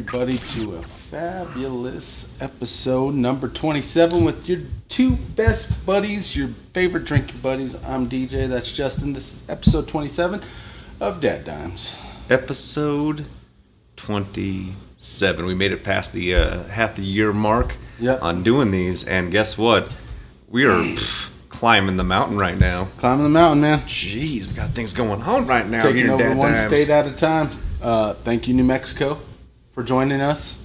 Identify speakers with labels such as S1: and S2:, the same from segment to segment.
S1: everybody to a fabulous episode number 27 with your two best buddies, your favorite drinking buddies. I'm DJ, that's Justin. This is episode 27 of DadDimes.
S2: Episode 27. We made it past the half the year mark on doing these, and guess what? We are climbing the mountain right now.
S1: Climbing the mountain, man.
S2: Jeez, we got things going on right now.
S1: Taking
S2: here
S1: over
S2: in
S1: one
S2: DadDimes.
S1: state at a time. Thank you, New Mexico, for joining us.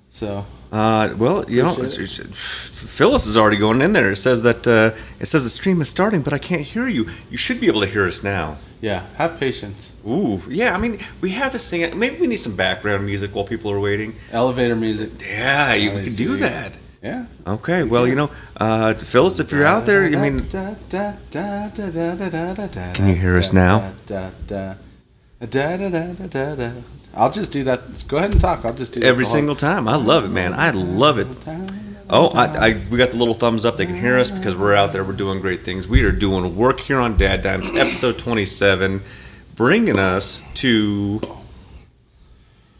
S1: So,
S2: well, you know, Phyllis is already going in there. It says that the stream is starting, but I can't hear you. You should be able to hear us now.
S1: yeah, have patience.
S2: Ooh, yeah. I mean, we have this thing. Maybe we need some background music while people are waiting.
S1: Elevator music.
S2: Yeah, we can do that.
S1: Yeah.
S2: Okay. Well, you know, Phyllis, if you're out there, I mean, can you hear us now?
S1: I'll just do that. Go ahead and talk. I'll just do that
S2: Every single time. I love it, man. I love it. Oh, we got the little thumbs up. They can hear us because we're out there. We're doing great things. We are doing work here on DadDimes, episode 27, bringing us to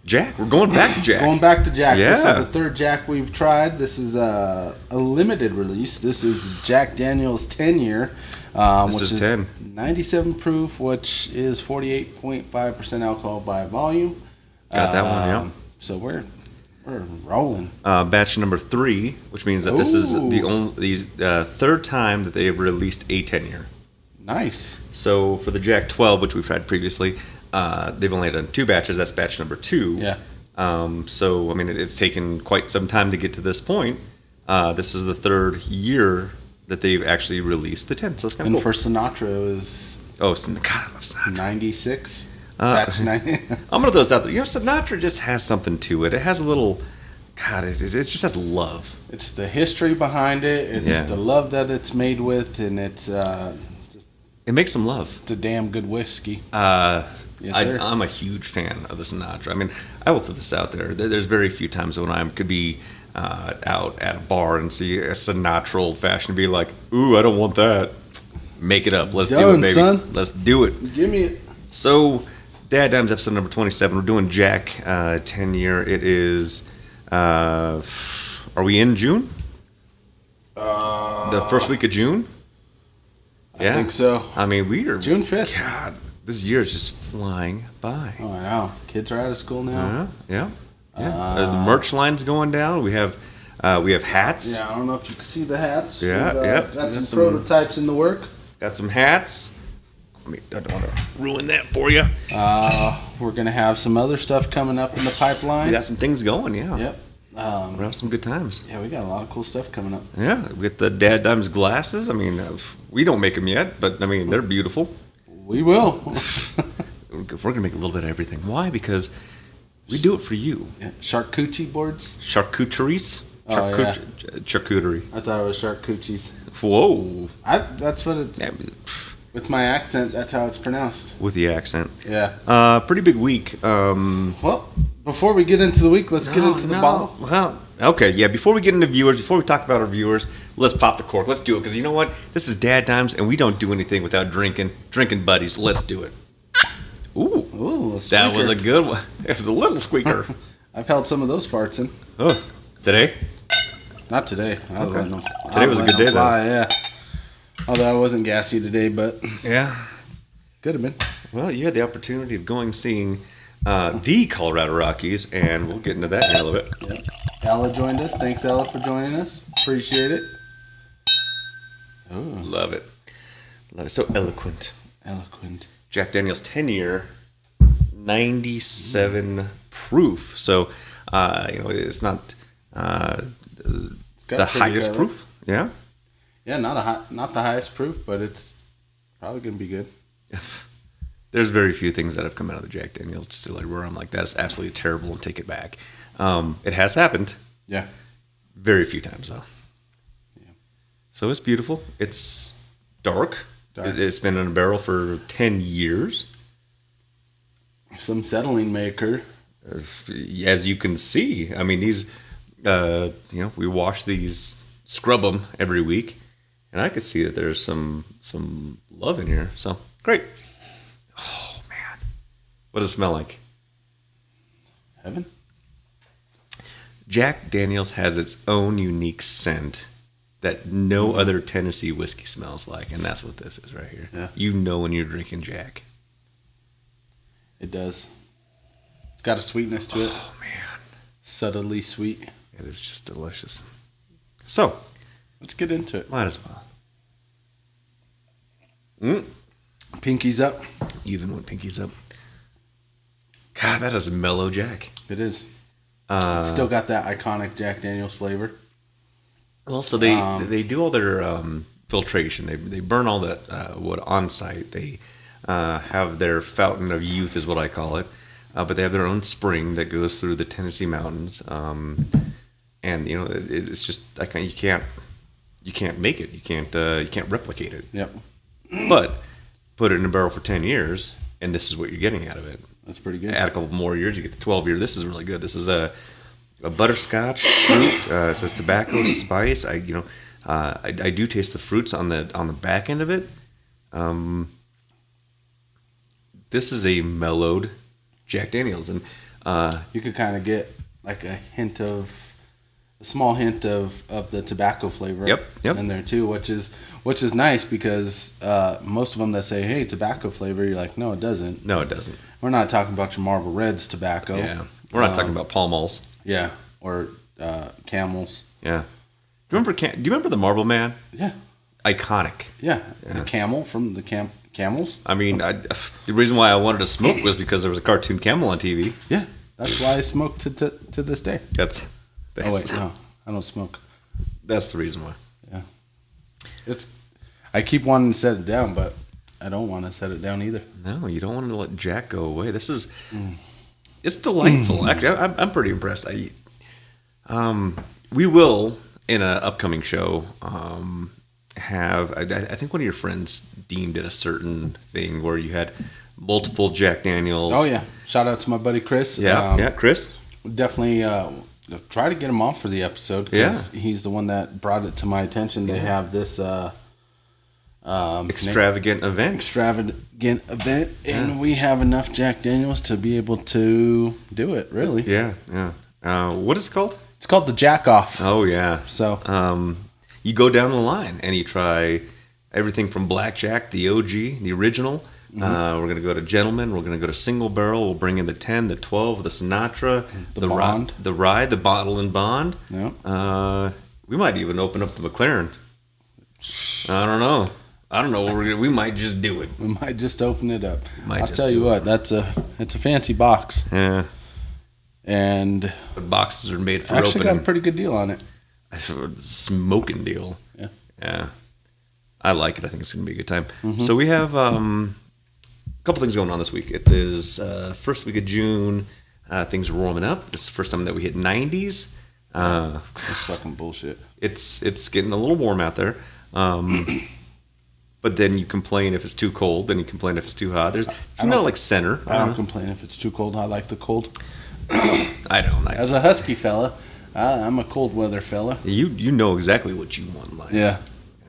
S2: Jack. We're going back to Jack.
S1: Going back to Jack.
S2: Yeah.
S1: This is the third Jack we've tried. This is a limited release. This is Jack Daniel's 10-year.
S2: This is 10.
S1: 97 proof, which is 48.5% alcohol by volume.
S2: Got that one, yeah.
S1: So we're rolling.
S2: Batch number 3, which means that this is the third time that they have released a 10-year.
S1: Nice.
S2: So for the Jack 12, which we've had previously, they've only done 2 batches. That's batch number 2.
S1: Yeah.
S2: So, I mean, it's taken quite some time to get to this point. This is the third year that they've actually released the 10. So it's kind of cool.
S1: And for Sinatra is...
S2: Oh, God, I love Sinatra.
S1: 96. Batch 90.
S2: I'm going to throw this out there. You know, Sinatra just has something to it. It has a little... God, it just has love.
S1: It's the history behind it. It's the love that it's made with, and it's just...
S2: It makes some love.
S1: It's a damn good whiskey. Yes, sir.
S2: I'm a huge fan of the Sinatra. I mean, I will throw this out there. There's very few times when I could be out at a bar and see a Sinatra old fashioned and be like, ooh, I don't want that. Make it up. Let's do it, baby. Son. Let's do it.
S1: Give me it.
S2: So, DadDimes episode number 27. We're doing Jack 10-year. It is, are we in June? The first week of June?
S1: I think so.
S2: I mean, we are...
S1: June 5th.
S2: God, this year is just flying by.
S1: Oh, I know. Kids are out of school now.
S2: Yeah. The merch line's going down. We have hats.
S1: Yeah, I don't know if you can see the hats.
S2: Yeah.
S1: Got some prototypes in the work.
S2: Got some hats. I don't want to ruin that for you.
S1: We're going to have some other stuff coming up in the pipeline.
S2: We got some things going, yeah.
S1: Yep.
S2: We're having some good times.
S1: Yeah, we got a lot of cool stuff coming up.
S2: Yeah, we got the DadDimes glasses. I mean, we don't make them yet, but, I mean, they're beautiful.
S1: We will.
S2: We're going to make a little bit of everything. Why? Because we do it for you.
S1: Yeah. Charcuterie boards?
S2: Charcuteries? Charcuterie.
S1: I thought it was charcuteries.
S2: Whoa.
S1: That's what it's... With my accent, that's how it's pronounced.
S2: With the accent.
S1: Yeah.
S2: Pretty big week.
S1: Well, before we get into the week, let's get into the bottle.
S2: Well, okay, yeah. Before we get into viewers, before we talk about our viewers, let's pop the cork. Let's do it, because you know what? This is DadDimes, and we don't do anything without drinking. Drinking buddies. Let's do it. Ooh, that was a good one. It was a little squeaker.
S1: I've held some of those farts in.
S2: Oh, today?
S1: Not today.
S2: Today was a good day, though.
S1: Yeah. Although I wasn't gassy today, but
S2: yeah,
S1: could have been.
S2: Well, you had the opportunity of seeing the Colorado Rockies, and we'll get into that in a little bit.
S1: Yeah. Ella joined us. Thanks, Ella, for joining us. Appreciate it.
S2: Oh, love it. So eloquent. Jack Daniel's 10-year, 97 proof. So, it's not the highest proof. Yeah.
S1: Yeah, not the highest proof, but it's probably going to be good.
S2: There's very few things that have come out of the Jack Daniel's distillery where I'm like, that is absolutely terrible and take it back. It has happened.
S1: Yeah.
S2: Very few times, though.
S1: Yeah.
S2: So it's beautiful. It's dark. It's been in a barrel for 10 years.
S1: Some settling maker.
S2: As you can see. I mean, these, we wash these, scrub them every week. And I could see that there's some love in here. So, great. Oh, man. What does it smell like?
S1: Heaven?
S2: Jack Daniels has its own unique scent that no other Tennessee whiskey smells like, and that's what this is right here.
S1: Yeah.
S2: You know when you're drinking Jack.
S1: It does. It's got a sweetness to it.
S2: Oh, man.
S1: Subtly sweet.
S2: It is just delicious. So,
S1: let's get into it.
S2: Might as well.
S1: Pinkies up.
S2: Even when pinkies up. God, that is a mellow Jack.
S1: It is. Still got that iconic Jack Daniels flavor.
S2: Well, so they do all their filtration. They burn all that wood on site. They have their fountain of youth, is what I call it. But they have their own spring that goes through the Tennessee mountains. And you know, it's just you can't make it. You can't replicate it.
S1: Yep.
S2: But put it in a barrel for 10 years, and this is what you're getting out of it.
S1: That's pretty good.
S2: Add a couple more years, you get the 12 year. This is really good. This is a butterscotch fruit. It says tobacco, spice. I do taste the fruits on the back end of it. This is a mellowed Jack Daniels, and
S1: you could kind of get like a small hint of the tobacco flavor.
S2: Yep.
S1: In there too, which is nice because most of them that say, "Hey, tobacco flavor," you're like, "No, it doesn't."
S2: No, it doesn't.
S1: We're not talking about your Marlboro Reds tobacco.
S2: Yeah, we're not talking about Pall Malls.
S1: Yeah, or Camels.
S2: Yeah. Do you remember the Marble Man?
S1: Yeah.
S2: Iconic.
S1: Yeah. The camel from the Camels.
S2: I mean, the reason why I wanted to smoke was because there was a cartoon camel on TV.
S1: Yeah, that's why I smoke to this day.
S2: That's
S1: oh wait, no, I don't smoke.
S2: That's the reason why.
S1: Yeah. I keep wanting to set it down, but I don't want to set it down either.
S2: No, you don't want to let Jack go away. This is it's delightful. Actually, I'm pretty impressed. We will in an upcoming show have. I think one of your friends deemed it a certain thing where you had multiple Jack Daniels.
S1: Oh yeah! Shout out to my buddy Chris.
S2: Yeah, Chris.
S1: Definitely try to get him on for the episode because he's the one that brought it to my attention. They have this
S2: extravagant event,
S1: and we have enough Jack Daniels to be able to do it. Really?
S2: Yeah. What is it called?
S1: It's called the Jack Off.
S2: Oh yeah.
S1: So
S2: you go down the line and you try everything from Blackjack, the OG, the original. We're going to go to Gentleman. We're going to go to Single Barrel. We'll bring in the 10, the 12, the Sinatra,
S1: the Bond,
S2: the Rye, the Bottle and Bond.
S1: Yep.
S2: We might even open up the McLaren. I don't know what we might just do it.
S1: We might just open it up. I'll tell you what, it's a fancy box.
S2: Yeah.
S1: And
S2: the boxes are made for
S1: actually
S2: opening.
S1: Got a pretty good deal on it.
S2: That's a smoking deal. Yeah. I like it. I think it's going to be a good time. So we have a couple things going on this week. It is first week of June. Things are warming up. This is the first time that we hit 90s.
S1: That's fucking bullshit.
S2: It's getting a little warm out there. But then you complain if it's too cold. Then you complain if it's too hot. There's like center.
S1: I don't complain if it's too cold. I like the cold.
S2: I don't.
S1: As a husky fella, I'm a cold weather fella.
S2: You know exactly what you want in life.
S1: Yeah.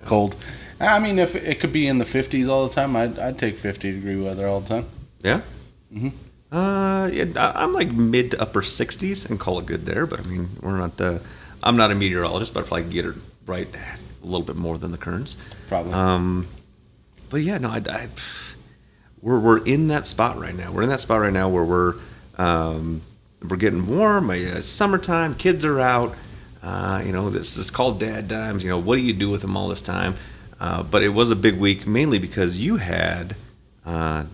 S1: Cold. I mean, if it could be in the 50s all the time, I'd take 50-degree weather all the time.
S2: Yeah? Mm-hmm. I'm like mid to upper 60s and call it good there. But I mean, we're not. I'm not a meteorologist, but I probably can get it right a little bit more than the currents.
S1: Probably.
S2: But yeah, no, we're in that spot right now. We're in that spot right now where we're getting warm. It's summertime. Kids are out. This is called DadDimes. What do you do with them all this time? But it was a big week, mainly because you had my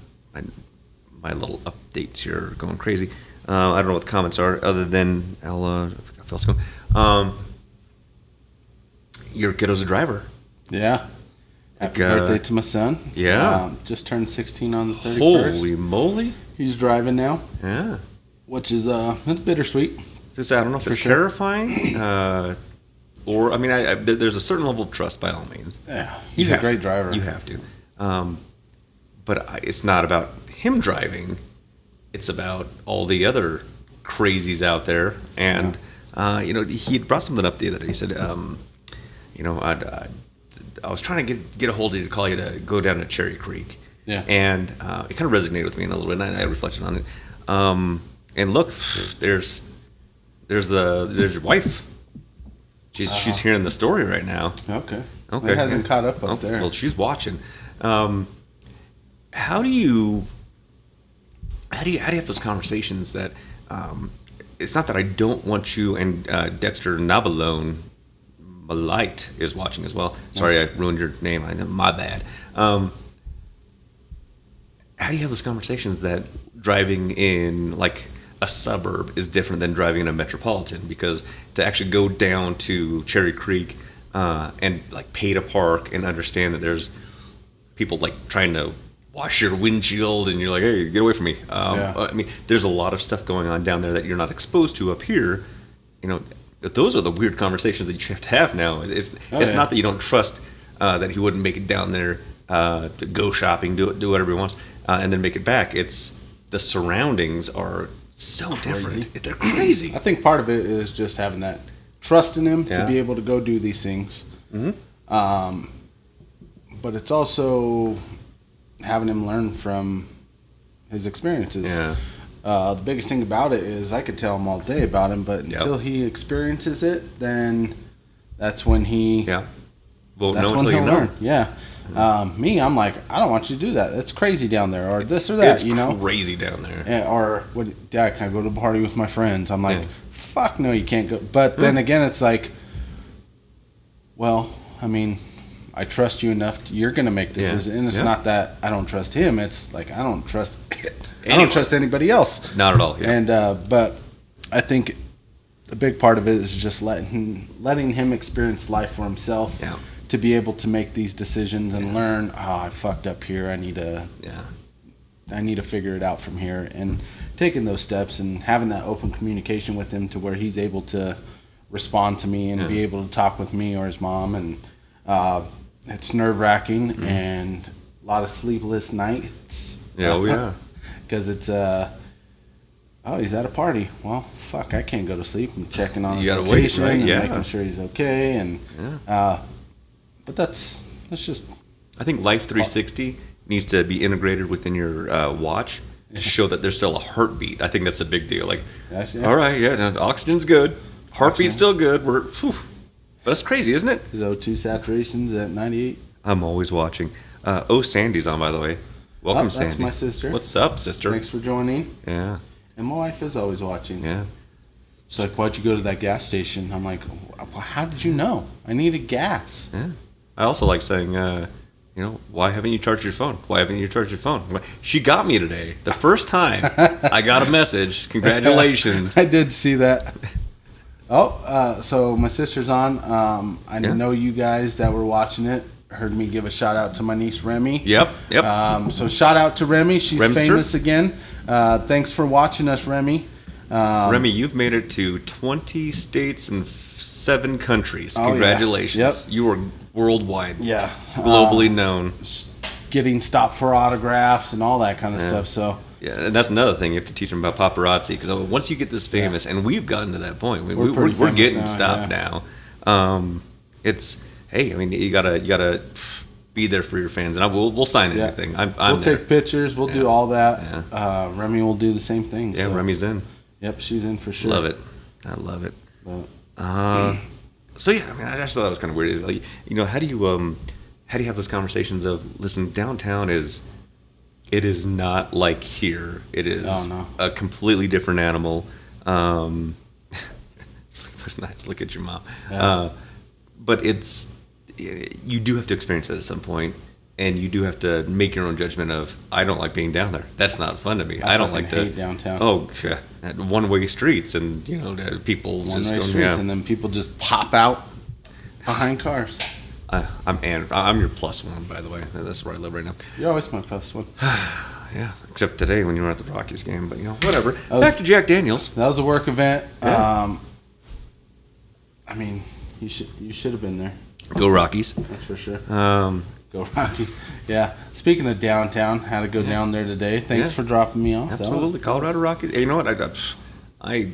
S2: little updates here going crazy. I don't know what the comments are, other than I forgot what's going. Your kiddo's a driver.
S1: Yeah. Happy birthday to my son.
S2: Yeah.
S1: Just turned 16 on the 31st.
S2: Holy moly.
S1: He's driving now.
S2: Yeah.
S1: Which is it's bittersweet.
S2: I don't know if it's terrifying, or I mean, there's a certain level of trust by all means.
S1: Yeah, he's a great driver.
S2: You have to, but it's not about him driving. It's about all the other crazies out there. And he had brought something up the other day. He said, I was trying to get a hold of you to call you to go down to Cherry Creek.
S1: Yeah, and
S2: it kind of resonated with me a little bit, and I reflected on it. And look, there's there's your wife. She's hearing the story right now.
S1: Okay.
S2: Okay.
S1: It hasn't caught up there.
S2: Well, she's watching. How do you have those conversations that it's not that I don't want you, and Dexter Nabalone Malite is watching as well. Sorry, I ruined your name. My bad. How do you have those conversations that driving in like a suburb is different than driving in a metropolitan? Because to actually go down to Cherry Creek and like pay to park and understand that there's people like trying to wash your windshield and you're like, hey, get away from me. I mean, there's a lot of stuff going on down there that you're not exposed to up here. You know, those are the weird conversations that you have to have now. It's not that you don't trust that he wouldn't make it down there to go shopping, do whatever he wants, and then make it back. It's the surroundings are so different. They're crazy.
S1: I think part of it is just having that trust in him to be able to go do these things. Mm-hmm. But it's also having him learn from his experiences. Yeah. The biggest thing about it is I could tell him all day about him, but until he experiences it, then that's when he...
S2: Yeah. Well, no until you know.
S1: Learn. Yeah. Me, I'm like, I don't want you to do that. That's crazy down there, or this or that,
S2: It's crazy down there.
S1: Yeah, or, Dad, can I go to a party with my friends? I'm like, fuck no, you can't go. But then again, it's like, well, I mean... I trust you enough. You're going to make decisions, and it's not that I don't trust him. It's like I don't trust anybody else.
S2: Not at all. Yeah.
S1: And but I think a big part of it is just letting him experience life for himself to be able to make these decisions and learn. Oh, I fucked up here. I need to figure it out from here, and taking those steps and having that open communication with him to where he's able to respond to me and be able to talk with me or his mom and. It's nerve-wracking and a lot of sleepless nights. Because it's, he's at a party. Well, fuck, I can't go to sleep. I'm checking on his location and making sure he's okay. And but that's just...
S2: I think Life 360 needs to be integrated within your watch to show that there's still a heartbeat. I think that's a big deal. Like, all right, oxygen's good. Heartbeat's still good. But that's crazy, isn't it?
S1: His O2 saturation's at 98.
S2: I'm always watching. Sandy's on, by the way. Welcome, Sandy.
S1: That's my sister.
S2: What's up, sister?
S1: Thanks for joining.
S2: Yeah.
S1: And my wife is always watching.
S2: Yeah.
S1: She's like, why'd you go to that gas station? I'm like, well, how did you know? I needed gas.
S2: Yeah. I also like saying, why haven't you charged your phone? Why haven't you charged your phone? She got me today. The first time I got a message. Congratulations.
S1: I did see that. So my sister's on. I know you guys that were watching it heard me give a shout out to my niece Remy.
S2: Yep.
S1: So shout out to Remy. She's famous again. Thanks for watching us, Remy.
S2: Remy, you've made it to 20 states and 7 countries. Congratulations.
S1: Yep.
S2: You are worldwide.
S1: Yeah.
S2: Globally known.
S1: Getting stopped for autographs and all that kind of stuff. So.
S2: Yeah, and that's another thing you have to teach them about paparazzi, because once you get this famous, and we've gotten to that point, we're getting stopped now. You gotta be there for your fans, and we'll sign anything.
S1: We'll take pictures. We'll do all that. Yeah. Remy will do the same thing.
S2: Yeah, so. Remy's in.
S1: Yep, she's in for sure.
S2: Love it. I love it. I just thought that was kind of weird. Is like, how do you have those conversations of, listen, downtown it is not like here. It is a completely different animal. It's nice. Look at your mom. Yeah. But you do have to experience it at some point, and you do have to make your own judgment of, I don't like being down there. That's not fun to me. I don't like to
S1: hate downtown.
S2: Oh, yeah, one-way streets, and people just
S1: one-way streets, and then people just pop out behind cars.
S2: I'm your plus one, by the way. That's where I live right now.
S1: You're always my plus one.
S2: Yeah, except today when you were at the Rockies game. But whatever. Back to Jack Daniels.
S1: That was a work event.
S2: Yeah.
S1: You should have been there.
S2: Go Rockies.
S1: That's for sure. Go Rockies. Yeah. Speaking of downtown, had to go down there today. Thanks for dropping me off.
S2: Absolutely, Colorado Rockies. Hey, you know what? I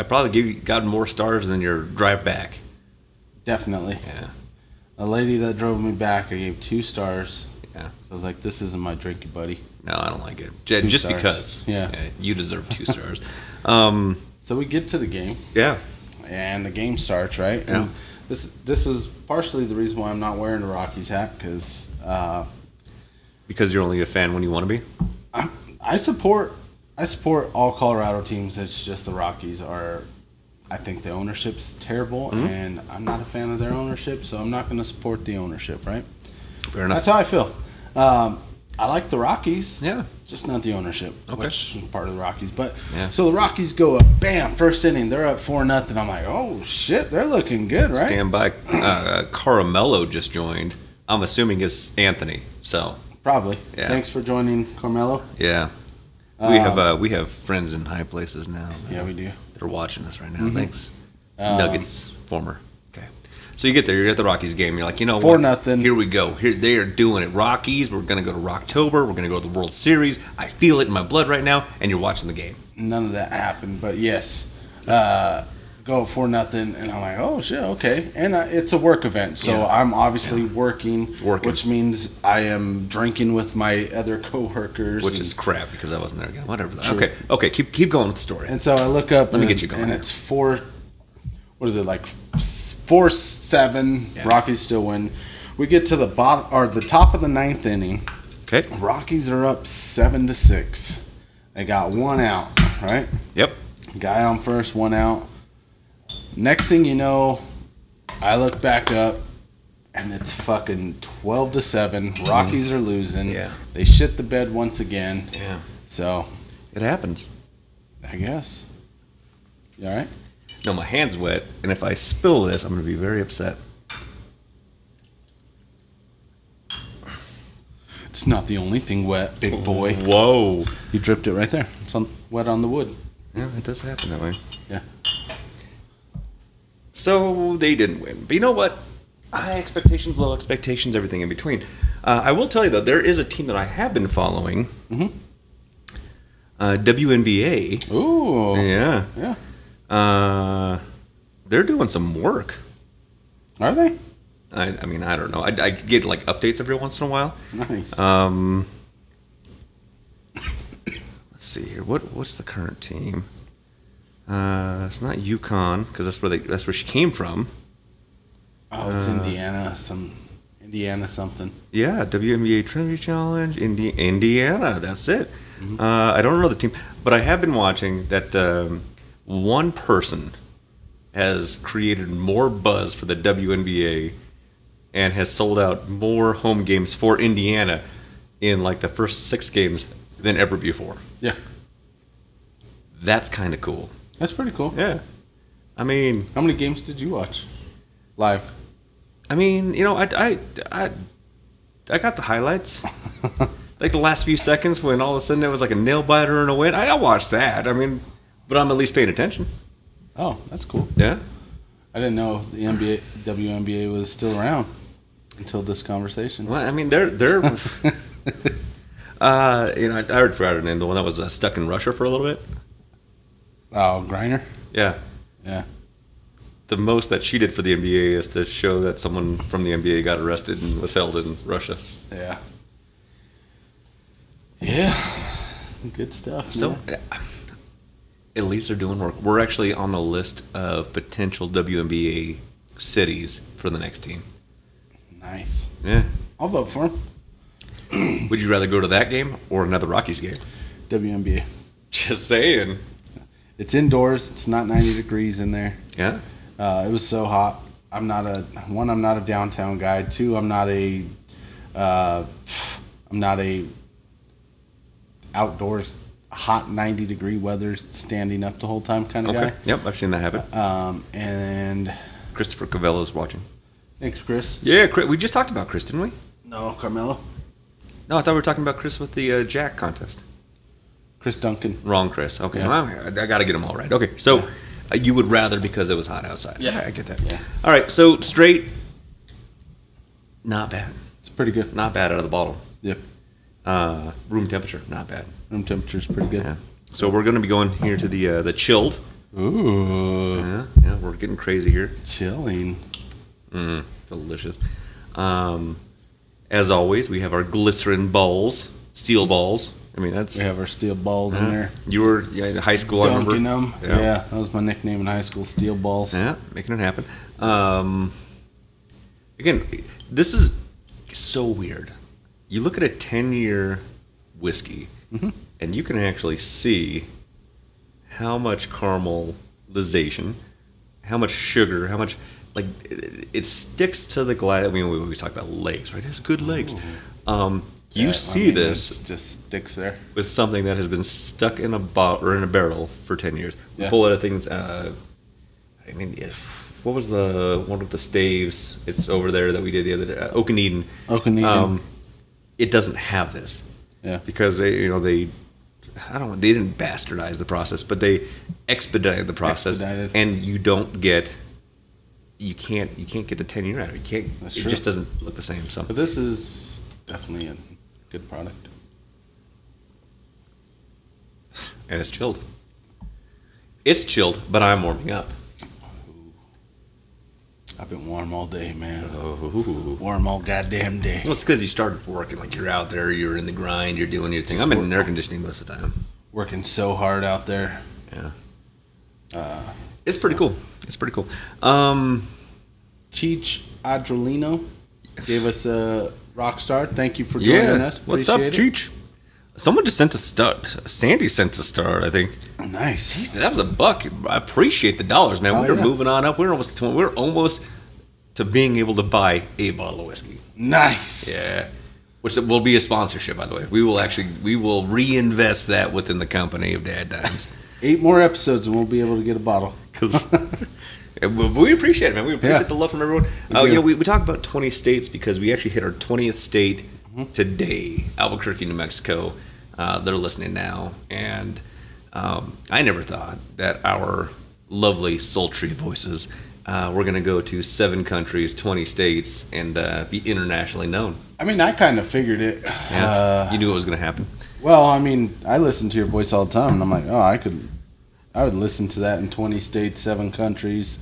S2: probably gotten more stars than your drive back.
S1: Definitely.
S2: Yeah.
S1: A lady that drove me back, I gave 2 stars.
S2: Yeah.
S1: So I was like, this isn't my drinking buddy.
S2: No, I don't like it. Just because.
S1: Yeah.
S2: You deserve 2 stars.
S1: So we get to the game.
S2: Yeah.
S1: And the game starts, right?
S2: Yeah.
S1: And this is partially the reason why I'm not wearing a Rockies hat, because
S2: you're only a fan when you want to be?
S1: I support all Colorado teams. It's just the Rockies are, I think the ownership's terrible, and I'm not a fan of their ownership, so I'm not going to support the ownership, right?
S2: Fair enough.
S1: That's how I feel. I like the Rockies, just not the ownership, which is part of the Rockies. But so the Rockies go up, bam, first inning, they're up 4-0. I'm like, oh shit, they're looking good, right?
S2: Stand by. Caramello just joined. I'm assuming it's Anthony. So
S1: probably.
S2: Yeah.
S1: Thanks for joining, Carmelo.
S2: Yeah, we have friends in high places now.
S1: Yeah, we do.
S2: They're watching us right now. Thanks, Nuggets former. Okay, so you get there. You're at the Rockies game. You're like, you know,
S1: 4-0.
S2: Here we go. Here they are doing it. Rockies. We're gonna go to Rocktober. We're gonna go to the World Series. I feel it in my blood right now. And you're watching the game.
S1: None of that happened, but yes, go 4-0, and I'm like, oh shit, okay. And it's a work event, so I'm obviously working, which means I am drinking with my other coworkers,
S2: which is crap because I wasn't there again. Whatever. Okay. Keep going with the story.
S1: And so I look up.
S2: Let me get you going.
S1: And it's 4. What is it, like 4-7? Yeah. Rockies still win. We get to the bottom or the top of the 9th inning.
S2: Okay.
S1: Rockies are up 7-6. They got one out, right?
S2: Yep.
S1: Guy on first, one out. Next thing you know, I look back up, and it's fucking 12-7. Rockies are losing.
S2: Yeah.
S1: They shit the bed once again.
S2: Yeah.
S1: So
S2: it happens.
S1: I guess. You all right?
S2: No, my hand's wet, and if I spill this, I'm going to be very upset.
S1: It's not the only thing wet, big boy.
S2: Whoa.
S1: You dripped it right there. It's wet on the wood.
S2: Yeah, it does happen that way.
S1: Yeah.
S2: So they didn't win. But you know what? High expectations, low expectations, everything in between. I will tell you, though, there is a team that I have been following. WNBA.
S1: Ooh.
S2: Yeah.
S1: Yeah.
S2: They're doing some work.
S1: Are they?
S2: I mean, I don't know. I get like updates every once in a while.
S1: Nice.
S2: Let's see here. What's the current team? It's not UConn because that's where she came from.
S1: Oh, it's Indiana something.
S2: Yeah, WNBA Trinity Challenge, Indiana. That's it. I don't know the team, but I have been watching that. One person has created more buzz for the WNBA and has sold out more home games for Indiana in like the first 6 games than ever before.
S1: Yeah.
S2: That's kind of cool.
S1: That's pretty cool.
S2: Yeah. I mean,
S1: how many games did you watch live?
S2: I mean, you know, I got the highlights. Like the last few seconds when all of a sudden there was like a nail biter and a win. I watched that. I mean, but I'm at least paying attention.
S1: Oh, that's cool.
S2: Yeah. I
S1: didn't know if the WNBA was still around until this conversation.
S2: Well, I mean, they're you know, I heard for her name, the one that was stuck in Russia for a little bit.
S1: Oh, Griner?
S2: Yeah.
S1: Yeah.
S2: The most that she did for the NBA is to show that someone from the NBA got arrested and was held in Russia.
S1: Yeah. Yeah. Good stuff.
S2: So, at least they're doing work. We're actually on the list of potential WNBA cities for the next team.
S1: Nice.
S2: Yeah.
S1: I'll vote for them.
S2: Would you rather go to that game or another Rockies game?
S1: WNBA.
S2: Just saying.
S1: It's indoors. It's not 90 degrees in there.
S2: Yeah.
S1: It was so hot. I'm not a downtown guy. 2, I'm not a outdoors hot 90 degree weather standing up the whole time kind of guy.
S2: Yep, I've seen that happen.
S1: And
S2: Christopher Cavello's watching.
S1: Thanks, Chris.
S2: Yeah, we just talked about Chris, didn't we?
S1: No, Carmelo.
S2: No, I thought we were talking about Chris with the Jack contest.
S1: Chris Duncan.
S2: Wrong Chris. Okay,
S1: yeah.
S2: Well, I got to get them all right. Okay, so you would rather because it was hot outside.
S1: Yeah,
S2: I get that.
S1: Yeah.
S2: All right, so straight, not bad.
S1: It's pretty good.
S2: Not bad out of the bottle.
S1: Yep.
S2: Room temperature, not bad.
S1: Room temperature is pretty good.
S2: Yeah. So we're going to be going here to the chilled.
S1: Ooh.
S2: Yeah, we're getting crazy here.
S1: Chilling.
S2: Delicious. As always, we have our glycerin bowls. steel balls. I mean, that's...
S1: We have our steel balls in there.
S2: You were in high school, I remember.
S1: Dunking them. Yeah, that was my nickname in high school, steel balls.
S2: Yeah, making it happen. Again, this is so weird. You look at a 10-year whiskey, and you can actually see how much caramelization, how much sugar, how much... Like, it sticks to the glass. I mean, we always talk about legs, right? It has good legs. You see this
S1: it just sticks there
S2: with something that has been stuck in a bottle or in a barrel for 10 years.
S1: Yeah.
S2: We pull out of things. What was the one with the staves? It's over there that we did the other day. Oak and Eden. It doesn't have this.
S1: Yeah.
S2: Because they didn't bastardize the process, but they expedited the process, and you can't get the 10-year out of it. You can't.
S1: That's
S2: it
S1: true.
S2: just doesn't look the same. So,
S1: but this is definitely a good product.
S2: And it's chilled. It's chilled, but I'm warming up.
S1: I've been warm all day, man.
S2: Oh.
S1: Warm all goddamn day.
S2: Well, it's because you started working. Like, you're out there, you're in the grind, you're doing your thing. I'm in air conditioning most of the time.
S1: Working so hard out there.
S2: Yeah. It's pretty cool. It's pretty cool.
S1: Cheech Adrolino gave us a rock star. Thank you for joining us.
S2: What's up, Cheech? Someone just sent a star. Sandy sent a star, I think.
S1: Nice.
S2: Jeez, that was $1. I appreciate the dollars, man. We're moving on up. We're almost to being able to buy a bottle of whiskey.
S1: Nice.
S2: Yeah. Which will be a sponsorship, by the way. We will reinvest that within the company of DadDimes.
S1: 8 more episodes and we'll be able to get a bottle.
S2: Because we appreciate it, man. We appreciate the love from everyone. We talk about 20 states because we actually hit our 20th state today. Albuquerque, New Mexico. They're listening now. And I never thought that our lovely, sultry voices were going to go to 7 countries, 20 states, and be internationally known.
S1: I mean, I kind of figured it.
S2: Yeah, you knew it was going to happen.
S1: Well, I mean, I listen to your voice all the time, and I'm like, I would listen to that in 20 states, 7 countries.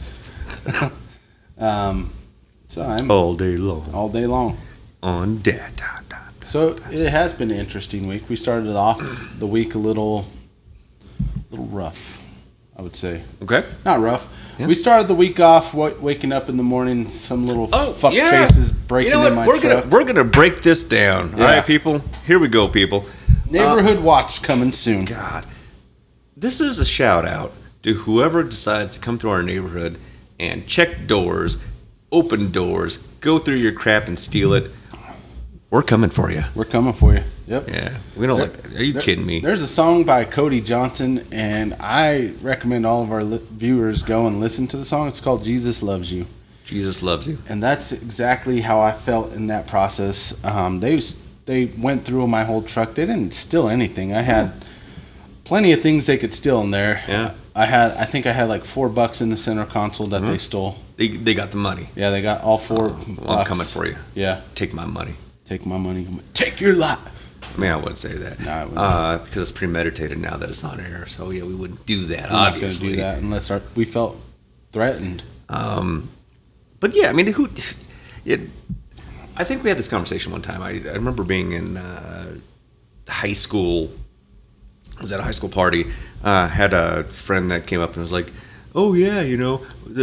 S1: So I'm
S2: all day long.
S1: All day long.
S2: On Dad.
S1: So it has been an interesting week. We started off the week a little rough, I would say.
S2: Okay.
S1: Not rough.
S2: Yeah.
S1: We started the week off waking up in the morning, some little fuck faces breaking in my truck.
S2: We're gonna break this down. All right, people? Here we go, people.
S1: Neighborhood watch coming soon.
S2: God. This is a shout out to whoever decides to come to our neighborhood and check doors, open doors, go through your crap and steal it. We're coming for you.
S1: We're coming for you. Yep.
S2: Yeah. We don't like that. Are you kidding me?
S1: There's a song by Cody Johnson, and I recommend all of our viewers go and listen to the song. It's called Jesus Loves You.
S2: Jesus Loves You.
S1: And that's exactly how I felt in that process. They went through my whole truck. They didn't steal anything. I had plenty of things they could steal in there.
S2: Yeah.
S1: I think I had like $4 in the center console that they stole.
S2: They got the money.
S1: Yeah, they got all $4.
S2: Well, I'm coming for you.
S1: Yeah.
S2: Take my money.
S1: Take my money. Take your lot.
S2: I mean, I wouldn't say that.
S1: No, I wouldn't.
S2: Because it's premeditated now that it's on air. So, yeah, we wouldn't do that,
S1: We're
S2: obviously.
S1: not going to do that unless we felt threatened.
S2: But, yeah, I mean, I think we had this conversation one time. I remember being in high school. I was at a high school party. Had a friend that came up and was like, oh, yeah,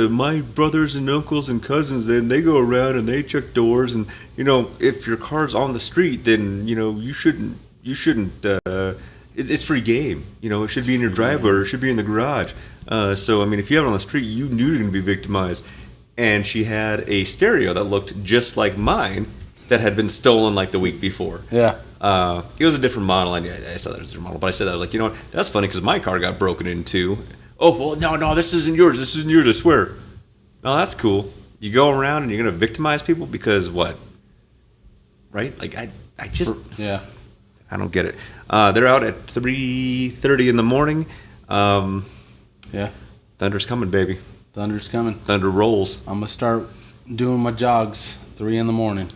S2: my brothers and uncles and cousins, then they go around and they check doors. And, if your car's on the street, then, you shouldn't, it's free game. It should be in your driveway or it should be in the garage. So, I mean, if you have it on the street, you knew you were going to be victimized. And she had a stereo that looked just like mine that had been stolen like the week before.
S1: Yeah.
S2: It was a different model. I saw that it was a different model, but I said that I was like, what? That's funny because my car got broken into. Oh, well, no, this isn't yours. This isn't yours, I swear. No, that's cool. You go around and you're going to victimize people because what? Right? Like, I just...
S1: Yeah.
S2: I don't get it. They're out at 3:30 in the morning.
S1: Yeah.
S2: Thunder's coming, baby.
S1: Thunder's coming.
S2: Thunder rolls.
S1: I'm going to start doing my jogs 3 in the morning.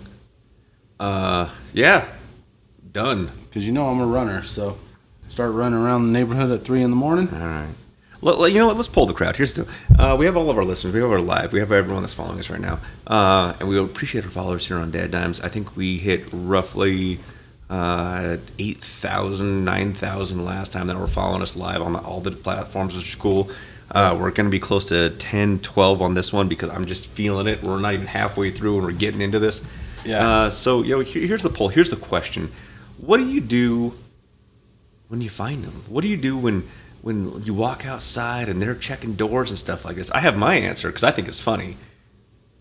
S2: Yeah. Done.
S1: Because I'm a runner, so start running around the neighborhood at 3 in the morning.
S2: All right. You know what? Let's pull the crowd. Here's the. We have all of our listeners. We have our live. We have everyone that's following us right now, and we appreciate our followers here on DadDimes. I think we hit roughly 8,000, 9,000 last time that were following us live on all the platforms, which is cool. We're going to be close to 10, 12 on this one because I'm just feeling it. We're not even halfway through and we're getting into this.
S1: Yeah.
S2: So, here's the poll. Here's the question. What do you do when you find them? What do you do when you walk outside and they're checking doors and stuff like this? I have my answer because I think it's funny.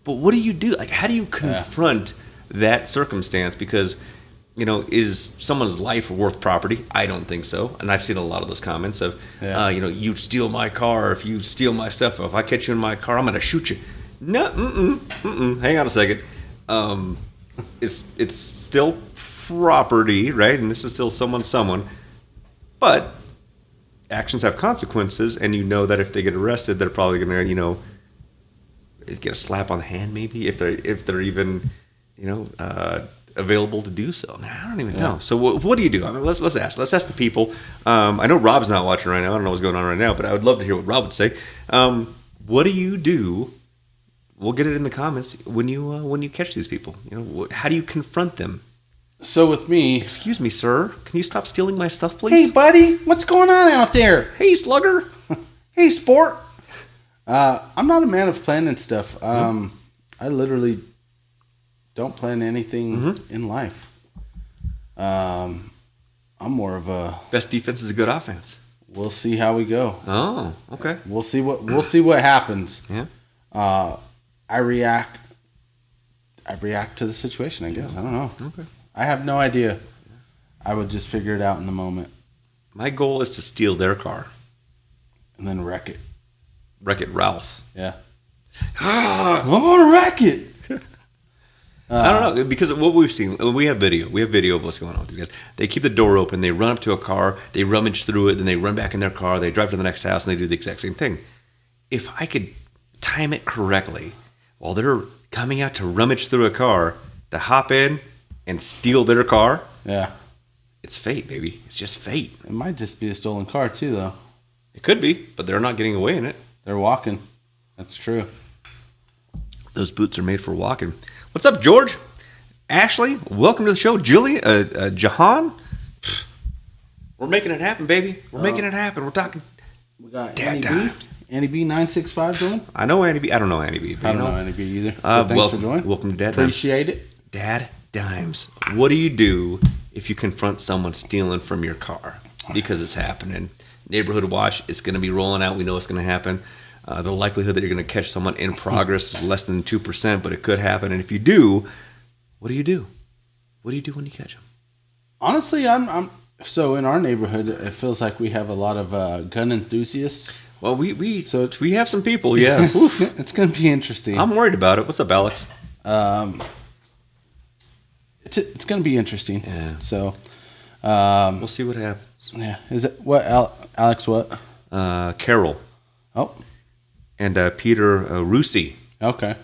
S2: But what do you do? Like, how do you confront that circumstance? Because, is someone's life worth property? I don't think so. And I've seen a lot of those comments of, you steal my car, if you steal my stuff, if I catch you in my car, I'm going to shoot you. No, hang on a second. It's still property, right? And this is still someone. But actions have consequences, and you know that if they get arrested, they're probably going to, get a slap on the hand, maybe if they're even, available to do so. I don't even know. So what do you do? I mean, let's ask the people. I know Rob's not watching right now. I don't know what's going on right now, but I would love to hear what Rob would say. What do you do? We'll get it in the comments when you catch these people. How do you confront them?
S1: So with me,
S2: excuse me, sir, can you stop stealing my stuff, please?
S1: Hey, buddy, what's going on out there?
S2: Hey, slugger.
S1: Hey, sport. I'm not a man of planning stuff. I literally don't plan anything in life. I'm more of a
S2: best defense is a good offense.
S1: We'll see how we go.
S2: Oh, okay.
S1: We'll see what happens.
S2: Yeah.
S1: I react to the situation, I guess. I don't know.
S2: Okay.
S1: I have no idea. I would just figure it out in the moment.
S2: My goal is to steal their car.
S1: And then wreck it.
S2: Wreck it, Ralph.
S1: Yeah. I'm going to wreck it.
S2: I don't know, because what we've seen, we have video of what's going on with these guys. They keep the door open, they run up to a car, they rummage through it, then they run back in their car, they drive to the next house, and they do the exact same thing. If I could time it correctly, while they're coming out to rummage through a car, to hop in and steal their car, it's fate, baby. It's just fate.
S1: It might just be a stolen car, too, though.
S2: It could be, but they're not getting away in it.
S1: They're walking. That's true.
S2: Those boots are made for walking. What's up, George? Ashley, welcome to the show. Julie, Jahan, we're making it happen, baby. We're making it happen. We're talking.
S1: We got DadDimes. Annie B 965 doing.
S2: I know Annie B. I don't know Annie B.
S1: I don't know Annie B either. Thanks for joining.
S2: Welcome to DadDimes.
S1: Appreciate it.
S2: DadDimes. What do you do if you confront someone stealing from your car? Because it's happening. Neighborhood watch. It's going to be rolling out. We know it's going to happen. The likelihood that you're going to catch someone in progress is less than 2%, but it could happen. And if you do, what do you do? What do you do when you catch them?
S1: Honestly, I'm so in our neighborhood, it feels like we have a lot of gun enthusiasts.
S2: Well, we have some people, yeah.
S1: It's going to be interesting.
S2: I'm worried about it. What's up, Alex?
S1: It's going to be interesting.
S2: Yeah.
S1: So
S2: we'll see what happens.
S1: Yeah. Is it what Alex? What?
S2: Carol.
S1: Oh.
S2: And Peter Rusi.
S1: Okay.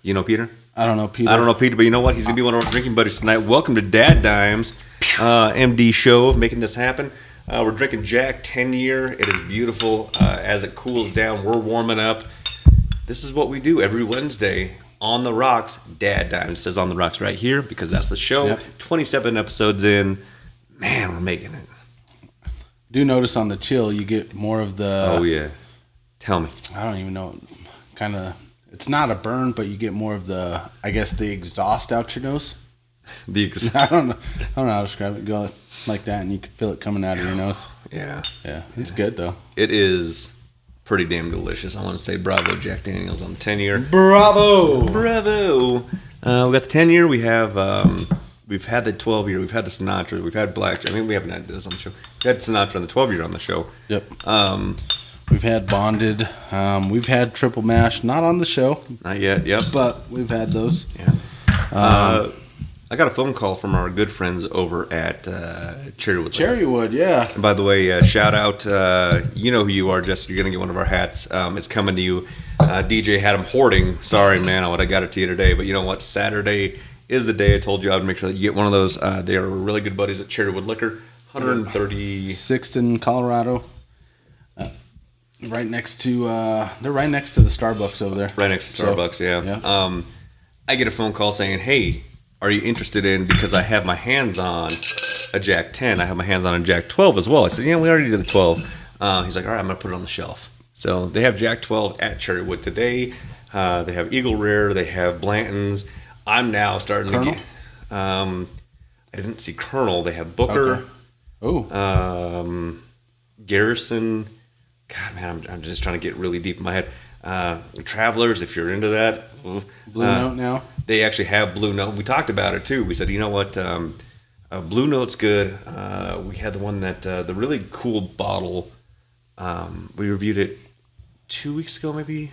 S2: You know Peter?
S1: I don't know Peter.
S2: But you know what? He's going to be one of our drinking buddies tonight. Welcome to DadDimes, MD show of making this happen. We're drinking Jack 10-year. It is beautiful. As it cools down, we're warming up. This is what we do every Wednesday on the rocks. DadDimes. It says on the rocks right here because that's the show. Yep. 27 episodes in. Man, we're making it.
S1: Do notice on the chill, you get more of the...
S2: Oh, yeah. Tell me.
S1: I don't even know. Kind of, it's not a burn, but you get more of the, I guess, the exhaust out your nose. I don't know how to describe it. Go like that, and you can feel it coming out of your nose.
S2: Yeah.
S1: It's good though.
S2: It is pretty damn delicious. I want to say bravo, Jack Daniels on the 10-year.
S1: Bravo.
S2: We got the 10-year. We have we've had the 12-year. We've had the Sinatra. We've had Blackjack. I mean, we haven't had this on the show. We had Sinatra and the 12-year on the show.
S1: Yep. We've had Bonded. We've had Triple Mash. Not on the show.
S2: Not yet, yep.
S1: But we've had those.
S2: Yeah. I got a phone call from our good friends over at Cherrywood.
S1: Cherrywood, yeah.
S2: And by the way, shout out. You know who you are, Justin. You're going to get one of our hats. It's coming to you. DJ had them hoarding. Sorry, man. I would have got it to you today. But you know what? Saturday is the day I told you I would make sure that you get one of those. They are really good buddies at Cherrywood Liquor. 136th
S1: in Colorado. Right next to, they're right next to the Starbucks over there.
S2: Right next to Starbucks, yeah. I get a phone call saying, hey, are you interested in, because I have my hands on a Jack 10. I have my hands on a Jack 12 as well. I said, we already did the 12. He's like, all right, I'm going to put it on the shelf. So they have Jack 12 at Cherrywood today. They have Eagle Rare. They have Blanton's. I'm now starting
S1: Colonel?
S2: to get... I didn't see Colonel. They have Booker.
S1: Okay. Oh.
S2: Garrison. God, man, I'm just trying to get really deep in my head. Travelers, if you're into that.
S1: Blue Note now?
S2: They actually have Blue Note. We talked about it, too. We said, you know what? Blue Note's good. We had the one that... the really cool bottle. We reviewed it 2 weeks ago, maybe?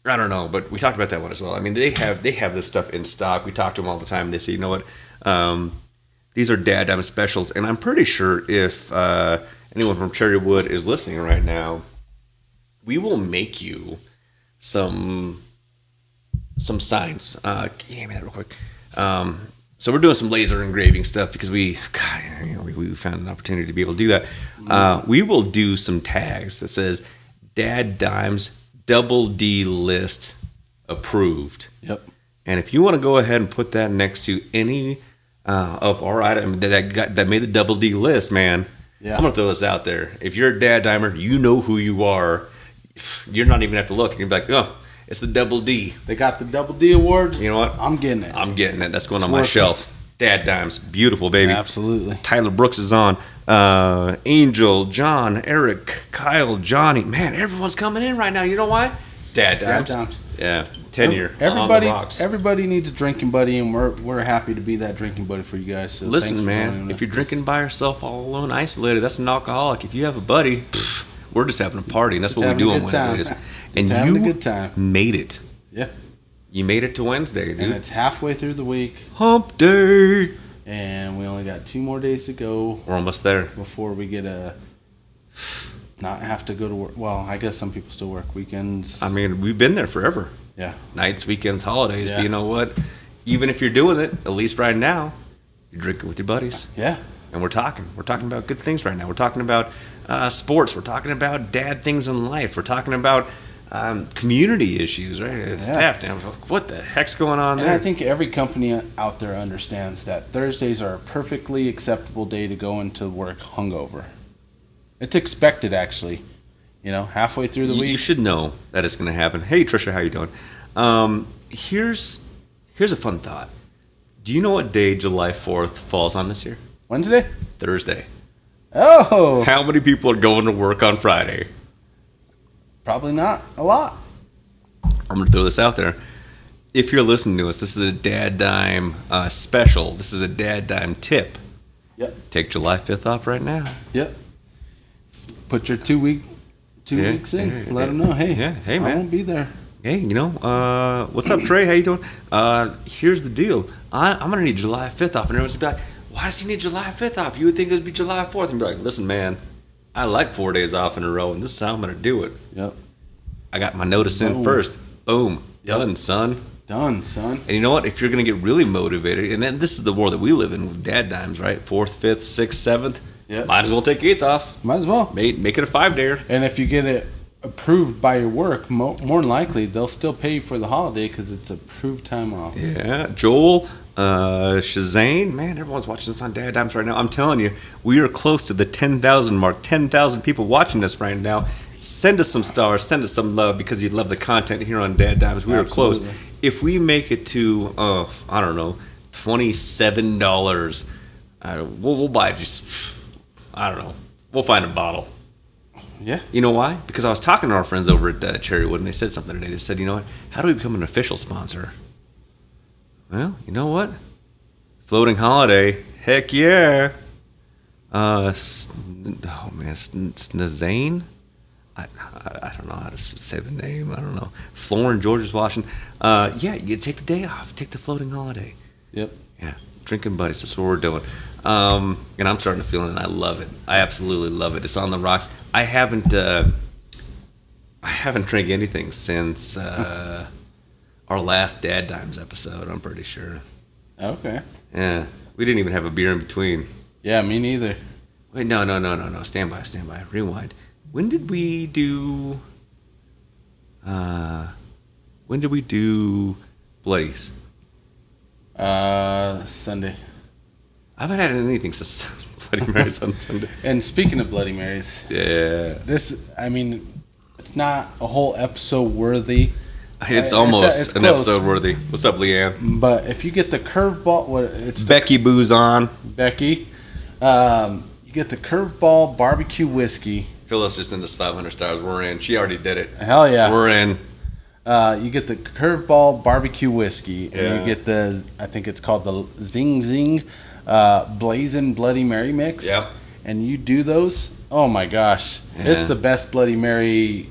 S2: I don't know, but we talked about that one as well. I mean, they have this stuff in stock. We talk to them all the time. They say, you know what? These are DadDimes specials. And I'm pretty sure if anyone from Cherrywood is listening right now, we will make you some signs. Give me that real quick. So we're doing some laser engraving stuff because we found an opportunity to be able to do that. We will do some tags that says DadDimes Double D list approved.
S1: Yep.
S2: And if you want to go ahead and put that next to any of our items that made the Double D list, man, I'm gonna throw this out there. If you're a DadDimer, you know who you are. You're not even have to look. And you're like, oh, it's the Double D.
S1: They got the Double D award.
S2: You know what?
S1: I'm getting it.
S2: I'm getting it. That's going on my shelf. DadDimes, beautiful baby.
S1: Absolutely.
S2: Tyler Brooks is on. Angel, John, Eric, Kyle, Johnny. Man, everyone's coming in right now. You know why? DadDimes. Yeah, 10-year.
S1: Everybody needs a drinking buddy, and we're happy to be that drinking buddy for you guys. So
S2: listen, man, if you're drinking by yourself, all alone, isolated, that's an alcoholic. If you have a buddy, we're just having a party, and that's what we do on Wednesdays. And you
S1: a good time.
S2: made it.
S1: Yeah.
S2: You made it to Wednesday, dude.
S1: And it's halfway through the week.
S2: Hump day.
S1: And we only got 2 more days to go.
S2: We're almost there.
S1: Before we get not have to go to work. Well, I guess some people still work weekends.
S2: I mean, we've been there forever.
S1: Yeah.
S2: Nights, weekends, holidays. Yeah. But you know what? Even if you're doing it, at least right now, you're drinking with your buddies.
S1: Yeah.
S2: And we're talking. We're talking about good things right now. We're talking about sports. We're talking about dad things in life. We're talking about community issues, right? Theft. And what the heck's going on there?
S1: And I think every company out there understands that Thursdays are a perfectly acceptable day to go into work hungover. It's expected, actually. Halfway through the week.
S2: You should know that it's going to happen. Hey, Trisha, how you doing? Here's a fun thought. Do you know what day July 4th falls on this year?
S1: Wednesday?
S2: Thursday.
S1: Oh!
S2: How many people are going to work on Friday?
S1: Probably not a lot.
S2: I'm going to throw this out there. If you're listening to us, this is a DadDime special. This is a DadDime tip.
S1: Yep.
S2: Take July 5th off right now.
S1: Yep. Put your 2 weeks in. Let them know, hey,
S2: man.
S1: I won't be there.
S2: Hey, what's up, Trey? How you doing? Here's the deal. I'm going to need July 5th off. And everyone's going to be like, why does he need July 5th off? You would think it would be July 4th. And be like, listen, man, I like 4 days off in a row, and this is how I'm going to do it.
S1: Yep.
S2: I got my notice in first. Boom.
S1: Yep.
S2: Done, son.
S1: Done, son.
S2: And you know what? If you're going to get really motivated, and then this is the world that we live in with DadDimes, right? 4th, 5th, 6th, 7th.
S1: Yep.
S2: Might as well take 8th off.
S1: Might as well.
S2: Make it a 5-dayer.
S1: And if you get it approved by your work, more than likely, they'll still pay you for the holiday because it's approved time off.
S2: Yeah. Joel, Shazane, man, everyone's watching this on DadDimes right now. I'm telling you, we are close to the 10,000 mark. 10,000 people watching us right now. Send us some stars. Send us some love because you love the content here on DadDimes. We are close. If we make it to, I don't know, $27, we'll buy just, I don't know. We'll find a bottle.
S1: Yeah.
S2: You know why? Because I was talking to our friends over at Cherrywood, and they said something today. They said, you know what? How do we become an official sponsor? Well, you know what? Floating holiday. Heck yeah. Snazane? I don't know how to say the name. I don't know. Florin, George's washing. Yeah, you take the day off. Take the floating holiday.
S1: Yep.
S2: Yeah. Drinking buddies. That's what we're doing. And I'm starting to feel it, and I love it. I absolutely love it. It's on the rocks. I haven't drank anything since our last DadDimes episode, I'm pretty sure.
S1: Okay.
S2: Yeah. We didn't even have a beer in between.
S1: Yeah, me neither.
S2: Wait, no. Stand by. Rewind. When did we do Bloodies?
S1: Sunday.
S2: I haven't had anything since Bloody Mary's on Sunday.
S1: And speaking of Bloody Marys,
S2: Yeah.
S1: It's not a whole episode worthy.
S2: It's almost
S1: it's
S2: an
S1: close.
S2: episode worthy. What's up, Leanne?
S1: But if you get the curveball, it's
S2: Becky Boo's on.
S1: Becky. You get the curveball barbecue whiskey.
S2: Phyllis just sent us 500 stars. We're in. She already did it.
S1: Hell yeah.
S2: We're in.
S1: You get the curveball barbecue whiskey, and
S2: Yeah.
S1: you get I think it's called the Zing Zing Blazing Bloody Mary mix.
S2: Yep.
S1: And you do those, oh my gosh.
S2: Yeah.
S1: It's the best Bloody Mary.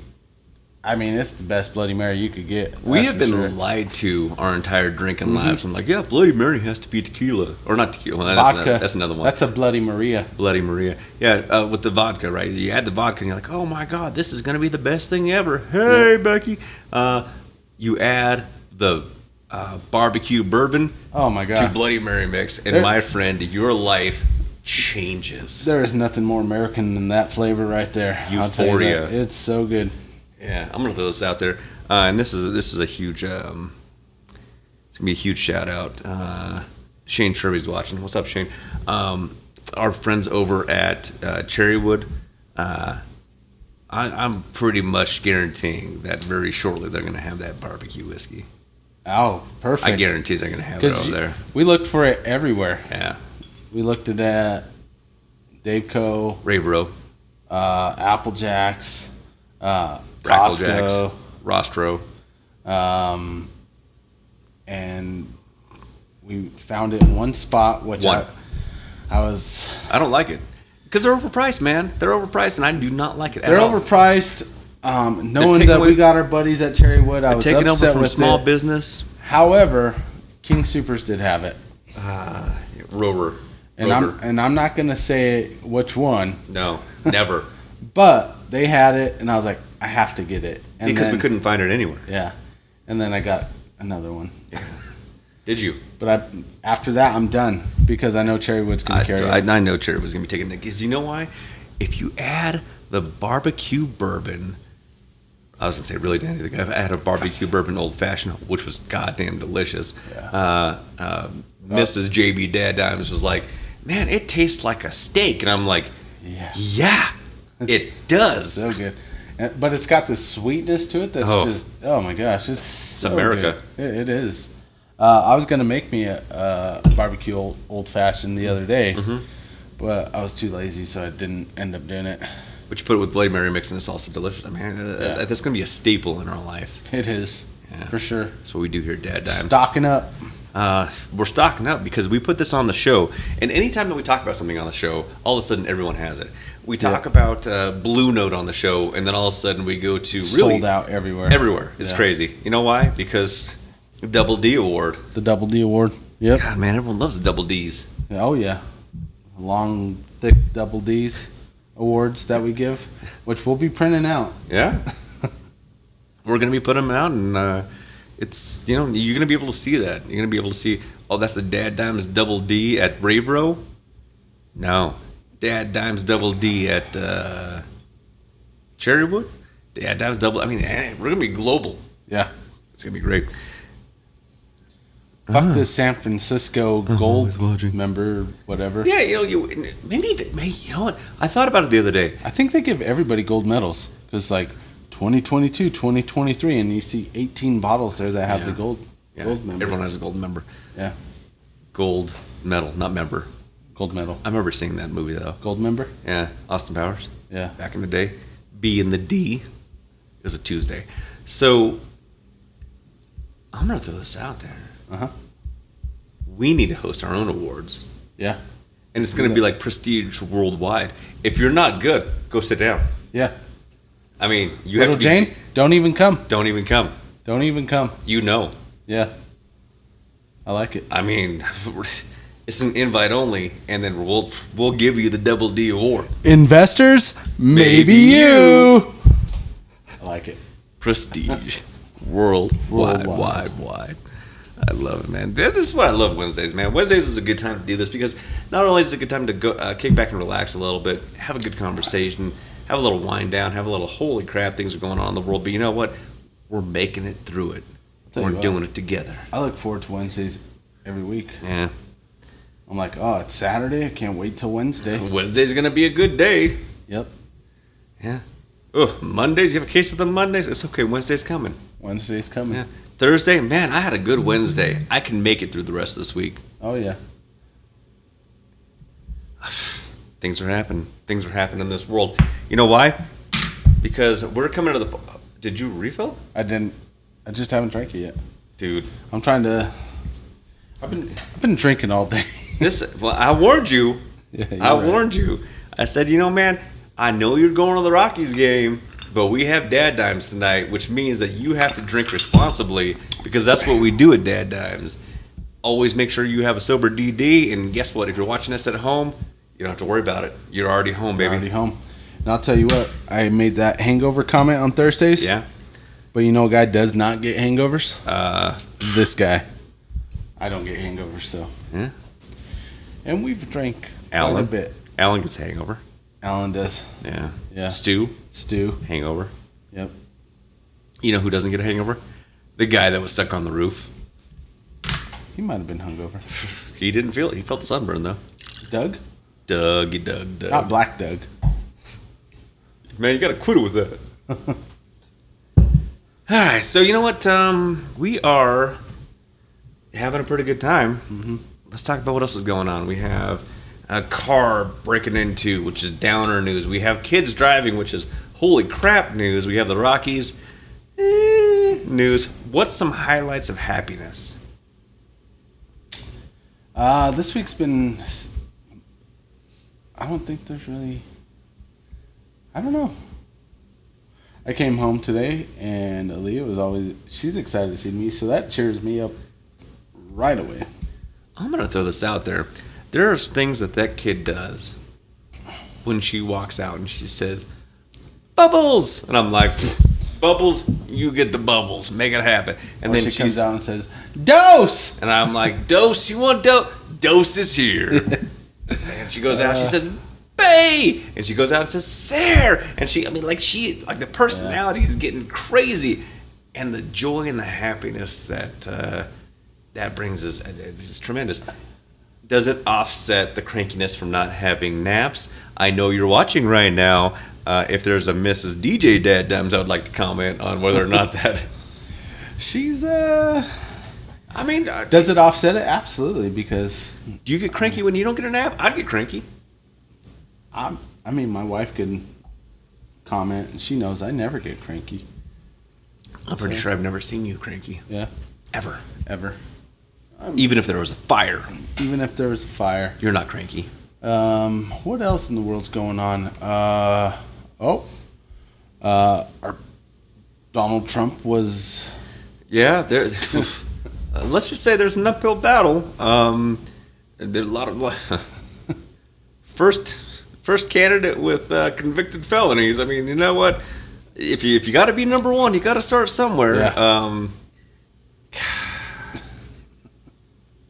S1: It's the best Bloody Mary you could get.
S2: We
S1: that's
S2: have
S1: for
S2: been
S1: sure.
S2: lied to our entire drinking lives. I'm like, yeah, Bloody Mary has to be tequila. Or not tequila. Well,
S1: Vodka.
S2: That's another one.
S1: That's a Bloody Maria.
S2: Bloody Maria. Yeah, with the vodka, right? You add the vodka and you're like, oh my God, this is going to be the best thing ever. Hey, Becky. You add the barbecue bourbon
S1: Oh my
S2: to
S1: god.
S2: Bloody Mary mix, and my friend, your life changes.
S1: There is nothing more American than that flavor right there. I'll tell you
S2: Euphoria.
S1: that. It's so good.
S2: Yeah, I'm gonna throw this out there, and this is a huge. It's gonna be a huge shout out. Shane Sherby's watching. What's up, Shane? Our friends over at Cherrywood. I'm pretty much guaranteeing that very shortly they're gonna have that barbecue whiskey.
S1: Oh, perfect.
S2: I guarantee they're gonna have it over there.
S1: We looked for it everywhere.
S2: Yeah,
S1: We looked at Dave Co.,
S2: Rave Row,
S1: Apple Jacks,
S2: Brackle Jacks,
S1: Costco,
S2: Rostro.
S1: and we found it in one spot, which
S2: One.
S1: I
S2: don't like it because they're overpriced, man. They're overpriced, and I do not like it at
S1: they're
S2: all.
S1: overpriced. Knowing
S2: taking
S1: that
S2: away-
S1: we got our buddies at Cherrywood, I was
S2: Taking
S1: upset
S2: over from
S1: with
S2: small
S1: it.
S2: business.
S1: However, King Supers did have it,
S2: Rover.
S1: and I'm not gonna say which one,
S2: No, never.
S1: but they had it, and I was like, I have to get it, and
S2: Because
S1: then,
S2: we couldn't find it anywhere.
S1: Yeah, and then I got another one,
S2: Did you?
S1: but after that I'm done because I know Cherrywood's gonna carry it.
S2: I know Cherry was going to be taking it. Because you know why? If you add the barbecue bourbon, I was going to say really anything. I've had a barbecue bourbon old fashioned, which was goddamn delicious.
S1: Yeah.
S2: Mrs. JB DadDimes was like, man, it tastes like a steak. And I'm like, yeah, it does.
S1: So good. But it's got this sweetness to it that's just, oh my gosh, it's so
S2: America.
S1: good. It is. I was going to make me a barbecue old fashioned the other day, but I was too lazy, so I didn't end up doing it.
S2: But you put it with Bloody Mary mix and it's also delicious. I mean, that's going to be a staple in our life.
S1: It is, for sure.
S2: That's what we do here at DadDimes.
S1: Stocking up.
S2: We're stocking up because we put this on the show, and anytime that we talk about something on the show, all of a sudden everyone has it. We talk about Blue Note on the show, and then all of a sudden we go to really
S1: Sold out everywhere.
S2: Everywhere. It's crazy. You know why? Because Double D Award.
S1: The Double D Award. Yep.
S2: God, man, everyone loves the Double Ds.
S1: Oh, yeah. Long, thick Double D's awards that we give, which we'll be printing out.
S2: Yeah. We're going to be putting them out, and it's, you're going to be able to see that. You're going to be able to see, oh, that's the DadDimes Double D at Rave Row? No. DadDimes Double D at Cherrywood? DadDimes Double, we're going to be global.
S1: Yeah.
S2: It's going to be great.
S1: Fuck this San Francisco gold member, whatever.
S2: Yeah, maybe you know what? I thought about it the other day.
S1: I think they give everybody gold medals because, like, 2022, 2023, and you see 18 bottles there that have the gold member.
S2: Everyone has a gold member.
S1: Yeah,
S2: Gold medal, not member.
S1: gold medal.
S2: I remember seeing that movie though.
S1: Gold member.
S2: Yeah, Austin Powers.
S1: Yeah.
S2: Back in the day, B and the D. It was a Tuesday, so I'm gonna throw this out there. We need to host our own awards.
S1: Yeah.
S2: And it's going to be like prestige worldwide. If you're not good, go sit down.
S1: Yeah.
S2: I mean, you
S1: Little
S2: have to
S1: Jane, don't even come.
S2: Don't even come.
S1: Don't even come.
S2: You know.
S1: Yeah. I like it.
S2: I mean, it's an invite only, and then we'll give you the Double D award.
S1: Investors, maybe you. I like it.
S2: Prestige worldwide. I love it, man. This is why I love Wednesdays, man. Wednesdays is a good time to do this because not only is it a good time to go kick back and relax a little bit, have a good conversation, have a little wind down, have a little holy crap, things are going on in the world. But you know what? We're making it through it. We're doing it together.
S1: I look forward to Wednesdays every week.
S2: Yeah.
S1: I'm like, oh, it's Saturday. I can't wait till Wednesday.
S2: Wednesday's going to be a good day.
S1: Yep.
S2: Yeah. Oh, Mondays? You have a case of the Mondays? It's okay. Wednesday's coming.
S1: Wednesday's coming.
S2: Yeah. Thursday? Man, I had a good Wednesday. I can make it through the rest of this week.
S1: Oh, yeah.
S2: Things are happening. Things are happening in this world. You know why? Because we're coming to the... Did you refill?
S1: I didn't. I just haven't drank it yet.
S2: Dude.
S1: I'm trying to... I've been drinking all day.
S2: Well, I warned you.
S1: Yeah,
S2: I warned you. I said, man, I know you're going to the Rockies game, but we have DadDimes tonight, which means that you have to drink responsibly because that's what we do at DadDimes. Always make sure you have a sober DD, and guess what? If you're watching this at home, you don't have to worry about it. You're already home, baby.
S1: You're already home. And I'll tell you what, I made that hangover comment on Thursdays.
S2: Yeah.
S1: But you know a guy does not get hangovers?
S2: This
S1: guy. I don't get hangovers, so.
S2: Yeah.
S1: And we've drank quite a bit.
S2: Alan gets hangover.
S1: Alan does.
S2: Yeah.
S1: Yeah.
S2: Stu. Hangover.
S1: Yep.
S2: You know who doesn't get a hangover? The guy that was stuck on the roof.
S1: He might have been hungover.
S2: He didn't feel it. He felt the sunburn, though.
S1: Doug.
S2: Doug.
S1: Not Black Doug.
S2: Man, you got to quit it with that. All right, so you know what? We are having a pretty good time.
S1: Mm-hmm.
S2: Let's talk about what else is going on. We have a car breaking into, which is downer news. We have kids driving, which is holy crap news. We have the Rockies news. What's some highlights of happiness?
S1: This week's been... I don't think there's really... I don't know. I came home today, and Aaliyah was always... She's excited to see me, so that cheers me up right away.
S2: I'm going to throw this out there. There's things that kid does when she walks out and she says, "Bubbles!" And I'm like, "Bubbles, you get the bubbles. Make it happen." And
S1: or
S2: then
S1: she comes out and says, "Dose!"
S2: And I'm like, "Dose, you want dose? Dose is here." And she goes out, she says, "Bay!" And she goes out and says, "Sir!" And the personality is getting crazy. And the joy and the happiness that brings us is tremendous. Does it offset the crankiness from not having naps? I know you're watching right now. If there's a Mrs. DJ DadDimes, I would like to comment on whether or not that...
S1: She's,
S2: does
S1: it offset it? Absolutely, because...
S2: Do you get cranky when you don't get a nap? I'd get cranky.
S1: My wife could comment, and she knows I never get cranky.
S2: I'm pretty sure I've never seen you cranky.
S1: Yeah.
S2: Ever.
S1: Even
S2: if there was a fire.
S1: Even if there was a fire.
S2: You're not cranky.
S1: What else in the world's going on? Our Donald Trump was...
S2: Yeah, there. Let's just say there's an uphill battle. There's a lot of... First candidate with convicted felonies. I mean, you know what? If you got to be number one, you got to start somewhere.
S1: Yeah.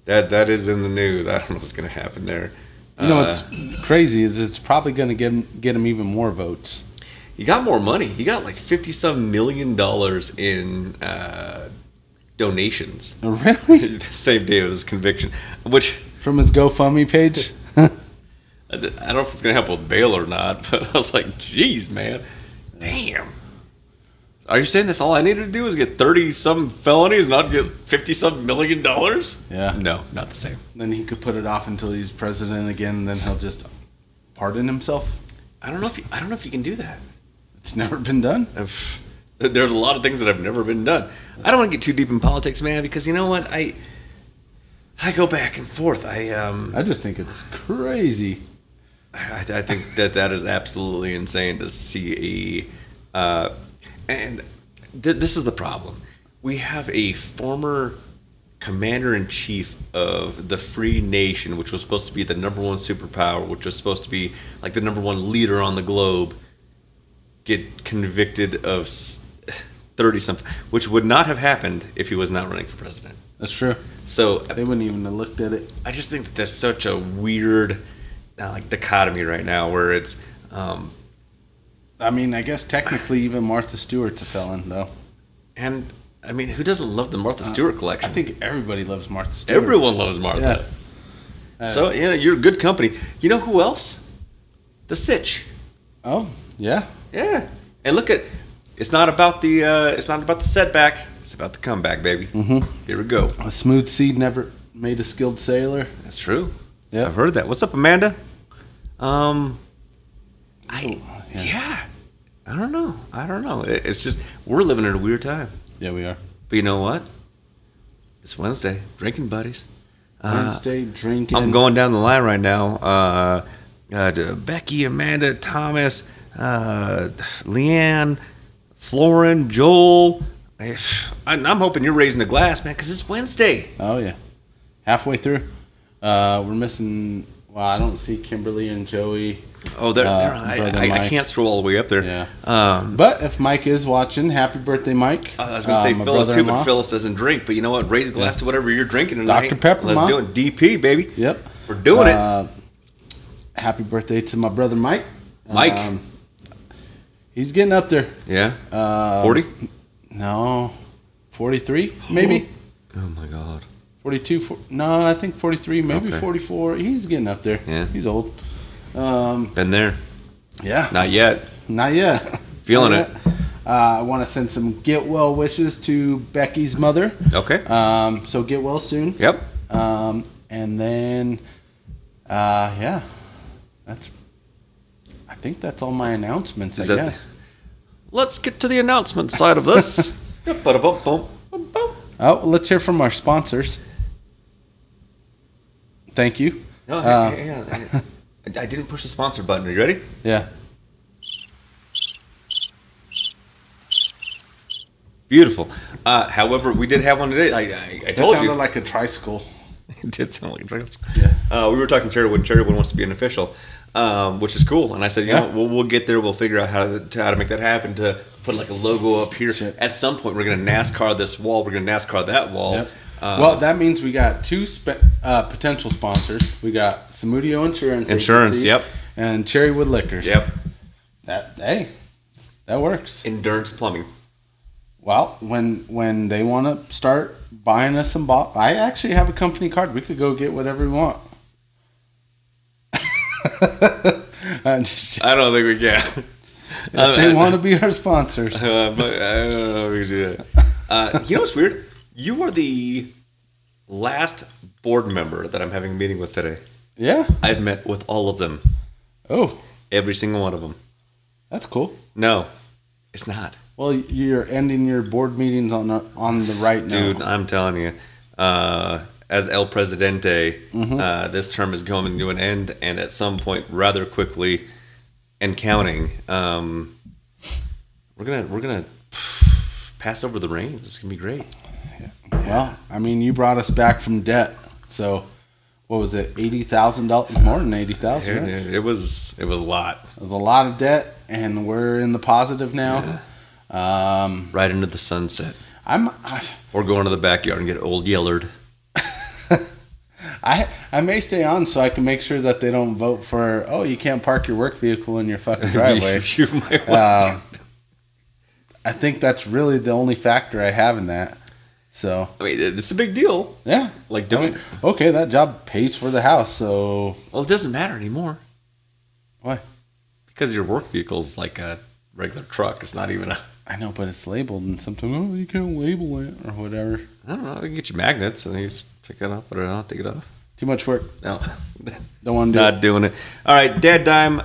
S2: That is in the news. I don't know what's going to happen there.
S1: You know what's crazy is it's probably going to get him even more votes.
S2: He got more money. He got like $50-some million in donations.
S1: Really?
S2: The same day of his conviction. Which
S1: from his GoFundMe page?
S2: I don't know if it's going to help with bail or not, but I was like, geez, man. Damn. Are you saying that's all I needed to do is get 30-some felonies and not get $50-some million?
S1: Yeah.
S2: No, not the same.
S1: Then he could put it off until he's president again, and then he'll just pardon himself.
S2: I don't know if you can do that.
S1: It's never been done.
S2: There's a lot of things that have never been done. I don't want to get too deep in politics, man, because you know what? I go back and forth.
S1: I just think it's crazy.
S2: I think that is absolutely insane to see this is the problem. We have a former commander-in-chief of the free nation, which was supposed to be the number one superpower, which was supposed to be like the number one leader on the globe, get convicted of 30-something, which would not have happened if he was not running for president.
S1: That's true.
S2: So
S1: they wouldn't even have looked at it.
S2: I just think that there's such a weird dichotomy right now where it's...
S1: I guess technically even Martha Stewart's a felon, though.
S2: And, who doesn't love the Martha Stewart collection?
S1: I think everybody loves Martha Stewart.
S2: Everyone loves Martha. So you're good company. You know who else? The Sitch.
S1: Oh yeah.
S2: Yeah. And look at, it's not about the setback. It's about the comeback, baby. Mm-hmm. Here we go.
S1: A smooth sea never made a skilled sailor.
S2: That's true.
S1: Yeah,
S2: I've heard that. What's up, Amanda?
S1: Yeah.
S2: I don't know. It's just, we're living in a weird time.
S1: Yeah, we are.
S2: But you know what? It's Wednesday. Drinking buddies.
S1: Wednesday drinking.
S2: I'm going down the line right now. Becky, Amanda, Thomas, Leanne, Florin, Joel. I'm hoping you're raising a glass, man, because it's Wednesday.
S1: Oh yeah, halfway through. We're missing. Well, I don't see Kimberly and Joey.
S2: Oh, I can't scroll all the way up there.
S1: Yeah. But if Mike is watching, happy birthday, Mike.
S2: I was going to say Phyllis too, but Phyllis doesn't drink. But you know what? Raise a glass to whatever you're drinking tonight.
S1: Dr. Pepper,
S2: Let's do it. DP, baby.
S1: Yep.
S2: We're doing it.
S1: Happy birthday to my brother, Mike.
S2: Mike.
S1: He's getting up there.
S2: Yeah. 40?
S1: No. 43, maybe.
S2: Oh, my God.
S1: 42. No, I think 43, maybe 44. He's getting up there.
S2: Yeah.
S1: He's old.
S2: Been there.
S1: Yeah.
S2: Not yet. Feeling it.
S1: I want to send some get well wishes to Becky's mother.
S2: Okay.
S1: So get well soon.
S2: Yep.
S1: And then, I think that's all my announcements, I guess.
S2: Let's get to the announcement side of this.
S1: Oh, let's hear from our sponsors. Thank you.
S2: No, hang on. I didn't push the sponsor button. Are you ready?
S1: Yeah.
S2: Beautiful. However, we did have one today. I told you.
S1: It sounded like a tricycle.
S2: It did sound like a tricycle.
S1: Yeah.
S2: We were talking to Cherrywood. Cherrywood wants to be an official, which is cool. And I said, you know, we'll get there. We'll figure out how to make that happen. To put like a logo up here. Sure. At some point, we're going to NASCAR this wall. We're going to NASCAR that wall.
S1: Yep. Well, that means we got two potential sponsors. We got Samudio Insurance Agency,
S2: yep.
S1: And Cherrywood Liquors.
S2: Yep.
S1: That works.
S2: Endurance Plumbing.
S1: Well, when they want to start buying us some bottles, I actually have a company card. We could go get whatever we want.
S2: I don't think we can.
S1: If they want to be our sponsors.
S2: But I don't know if we can do that. You know what's weird? You are the last board member that I'm having a meeting with today.
S1: Yeah?
S2: I've met with all of them.
S1: Oh.
S2: Every single one of them.
S1: That's cool.
S2: No, it's not.
S1: Well, you're ending your board meetings on the right now.
S2: Dude, I'm telling you, as El Presidente, this term is coming to an end, and at some point, rather quickly, and counting, we're gonna pass over the reins. It's gonna be great.
S1: Well, I mean, you brought us back from debt, so what was it? $80,000, more than $80,000. Right?
S2: It was a lot.
S1: It was a lot of debt, and we're in the positive now. Yeah.
S2: Right into the sunset. Or go into the backyard and get old Yellard.
S1: I may stay on so I can make sure that they don't vote for, you can't park your work vehicle in your fucking driveway.
S2: You might want
S1: I think that's really the only factor I have in that. So
S2: I mean, it's a big deal.
S1: Yeah.
S2: Like, don't.
S1: Okay, that job pays for the house, so.
S2: Well, it doesn't matter anymore.
S1: Why?
S2: Because your work vehicle's like a regular truck. It's not even a.
S1: I know, but it's labeled, and sometimes, you can't label it or whatever.
S2: I don't know. We can get you magnets, and then you just pick it up, put it on, take it off.
S1: Too much work.
S2: No.
S1: Don't want to do
S2: Not doing it. All right, Dad Dime,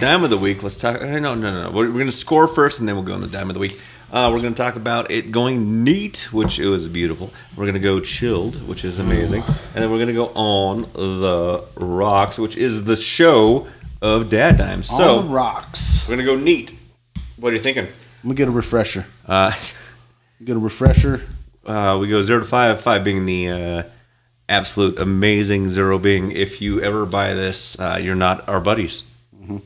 S2: Dime of the Week. Let's talk. No. We're going to score first, and then we'll go on the Dime of the Week. We're going to talk about it going neat, which it was beautiful. We're going to go chilled, which is amazing. And then we're going to go on the rocks, which is the show of DadDimes. So,
S1: on the rocks.
S2: We're going to go neat. What are you thinking?
S1: I'm going to get a refresher. We go
S2: 0 to 5, 5 being the absolute amazing, 0 being if you ever buy this, you're not our buddies.
S1: Mm-hmm.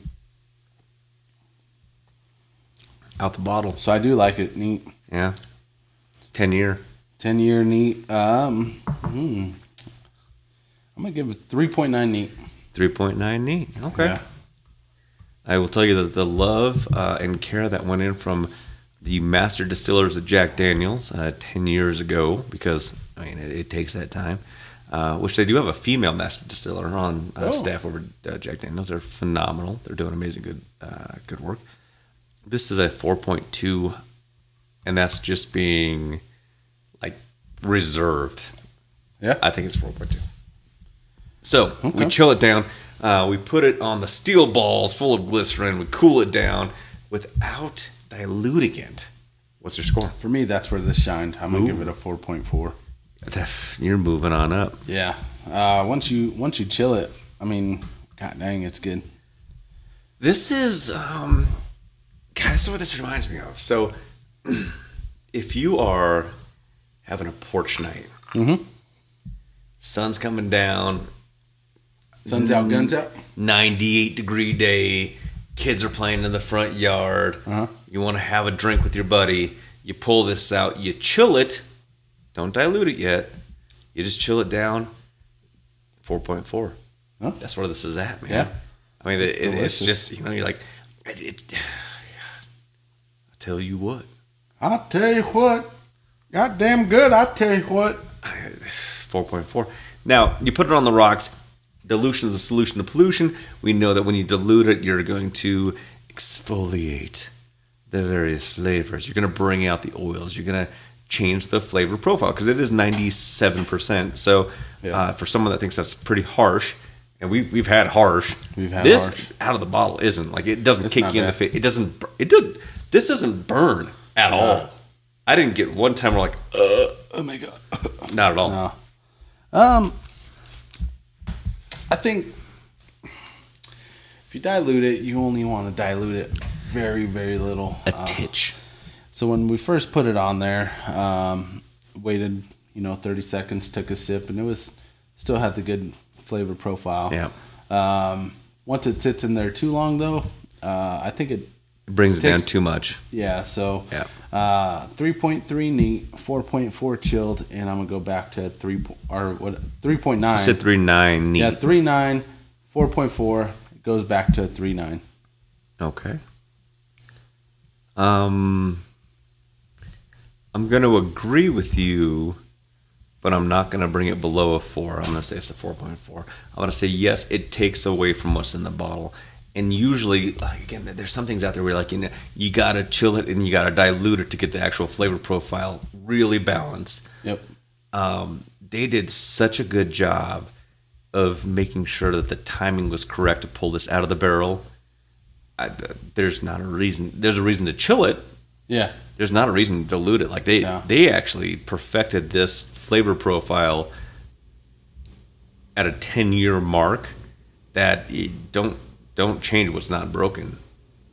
S2: Out the bottle.
S1: So I do like it neat.
S2: Yeah. 10-year.
S1: 10-year neat. I'm going to give it 3.9 neat.
S2: 3.9 neat. Okay.
S1: Yeah.
S2: I will tell you that the love and care that went in from the master distillers of Jack Daniels 10 years ago, because, I mean, it takes that time. which they do have a female master distiller on staff over at Jack Daniels. They're phenomenal. They're doing amazing good work. This is a 4.2, and that's just being like reserved.
S1: Yeah,
S2: I think it's 4.2. So we chill it down. We put it on the steel balls full of glycerin. We cool it down without diluting it. What's your score?
S1: For me, that's where this shined. I'm gonna give it a 4.4.
S2: You're moving on up.
S1: Yeah. Once you chill it, I mean, god dang, it's good.
S2: This is this is what this reminds me of. So if you are having a porch night, sun's coming down,
S1: sun's out, guns out,
S2: 98-degree day, kids are playing in the front yard, you want to have a drink with your buddy, you pull this out, you chill it, don't dilute it yet, you just chill it down, 4.4.
S1: Huh?
S2: That's where this is at, man.
S1: Yeah.
S2: I mean, it's just, you're like, I'll tell you what.
S1: I'll tell you what. Goddamn good, I'll tell you what.
S2: 4.4. Now, you put it on the rocks. Dilution is a solution to pollution. We know that when you dilute it, you're going to exfoliate the various flavors. You're going to bring out the oils. You're going to change the flavor profile because it is 97%. So for someone that thinks that's pretty harsh, and we've had harsh. This
S1: harsh.
S2: Out of the bottle isn't like it doesn't kick you in the face. This doesn't burn at all. I didn't get one time where like
S1: oh my god.
S2: Not at all.
S1: No. I think if you dilute it, you only want to dilute it very, very little.
S2: A titch.
S1: So when we first put it on there, waited 30 seconds, took a sip, and it was still had the good flavor profile.
S2: Yeah.
S1: Once it sits in there too long, though, I think it
S2: brings it down too much.
S1: Yeah. So
S2: 3.3
S1: neat, 4.4 chilled, and I'm gonna go back to 3.9.
S2: You said 3.9 neat.
S1: Yeah, 3.9, 4.4 goes back to 3.9.
S2: Okay. I'm going to agree with you, but I'm not going to bring it below a 4. I'm going to say it's a 4.4. I'm going to say, yes, it takes away from what's in the bottle. And usually, again, there's some things out there where you got to chill it and you got to dilute it to get the actual flavor profile really balanced.
S1: Yep.
S2: They did such a good job of making sure that the timing was correct to pull this out of the barrel. There's not a reason. There's a reason to chill it.
S1: Yeah.
S2: There's not a reason to dilute it. Like they actually perfected this flavor profile at a 10-year mark. That you don't change what's not broken.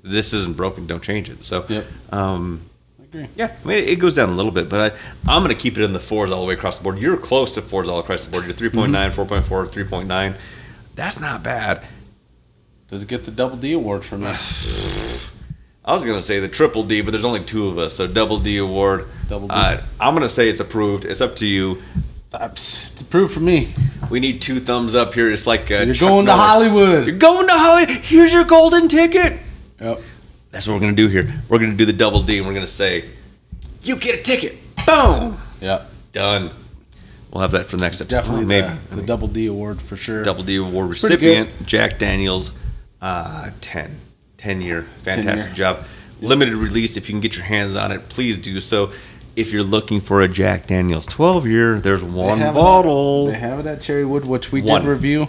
S2: This isn't broken. Don't change it. So,
S1: yep. I agree.
S2: Yeah, I mean, it goes down a little bit, but I'm going to keep it in the 4s all the way across the board. You're close to 4s all across the board. You're 3.9, 4.4, 3.9. That's not bad.
S1: Does it get the double D award from me?
S2: I was going to say the triple D, but there's only 2 of us, so double D award.
S1: Double D.
S2: I'm going to say it's approved. It's up to you.
S1: It's approved for me.
S2: We need 2 thumbs up here. It's like
S1: you're going to Hollywood.
S2: You're going to Hollywood. Here's your golden ticket.
S1: Yep.
S2: That's what we're going to do here. We're going to do the double D, and we're going to say, you get a ticket. Boom.
S1: Yep.
S2: Done. We'll have that for the next episode.
S1: Definitely
S2: maybe
S1: the double D award for sure.
S2: Double D award recipient, Jack Daniels, 10-year. Fantastic job. Yep. Limited release. If you can get your hands on it, please do so. If you're looking for a Jack Daniels 12-year, there's one bottle.
S1: They have it at Cherrywood, which we did review.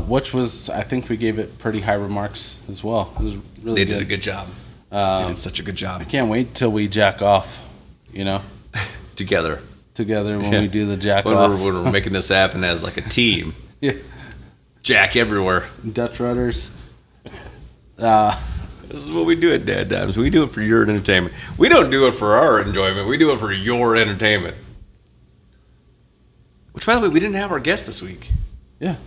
S1: Which was, I think we gave it pretty high remarks as well. It was really good.
S2: They did a good job. They did such a good job.
S1: I can't wait till we jack off,
S2: Together
S1: when we do the jack off.
S2: When we're making this happen as like a team.
S1: Yeah.
S2: Jack everywhere.
S1: Dutch rudders.
S2: This is what we do at DadDimes. We do it for your entertainment. We don't do it for our enjoyment. We do it for your entertainment. Which, by the way, we didn't have our guest this week.
S1: Yeah.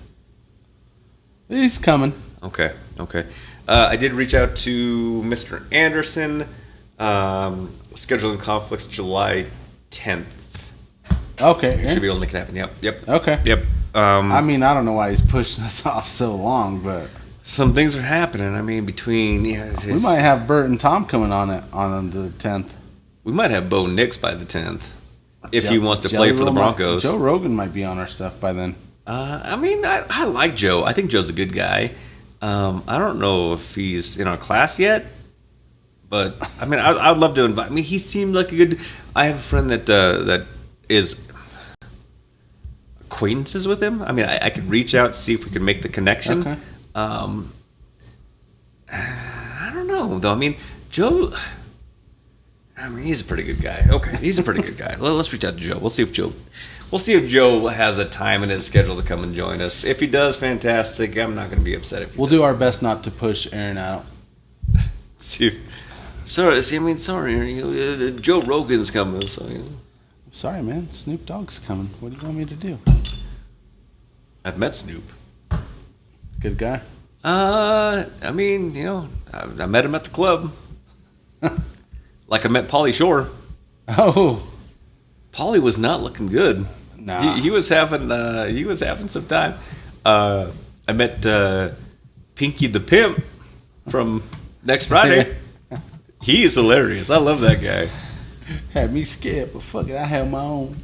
S1: He's coming.
S2: Okay. I did reach out to Mr. Anderson. Scheduling conflicts July 10th.
S1: Okay.
S2: Should be able to make it happen. Yep.
S1: Okay.
S2: Yep.
S1: I mean, I don't know why he's pushing us off so long, but
S2: some things are happening. I mean, between
S1: we might have Bert and Tom coming on the 10th.
S2: We might have Bo Nix by the 10th. if he wants to play for the Broncos.
S1: Joe Rogan might be on our stuff by then.
S2: I mean, I like Joe. I think Joe's a good guy. I don't know if he's in our class yet, but I mean, I'd love to invite. I mean, he seemed like a good. I have a friend that is acquaintances with him. I mean, I could reach out, see if we could make the connection.
S1: Okay.
S2: I don't know though. I mean, Joe. I mean, he's a pretty good guy. Okay, he's a pretty good guy. Let's reach out to Joe. We'll see if Joe has a time in his schedule to come and join us. If he does, fantastic. I'm not going to be upset if
S1: we'll do our best not to push Aaron out.
S2: Sorry, Aaron. Joe Rogan's coming. So, you know.
S1: Sorry, man. Snoop Dogg's coming. What do you want me to do?
S2: I've met Snoop.
S1: Good guy.
S2: I mean, you know, I met him at the club. Like I met Pauly Shore.
S1: Oh,
S2: Pauly was not looking good.
S1: Nah.
S2: He was having some time. I met Pinky the Pimp from Next Friday. He is hilarious. I love that guy.
S1: Had me scared, but fuck it, I have my own.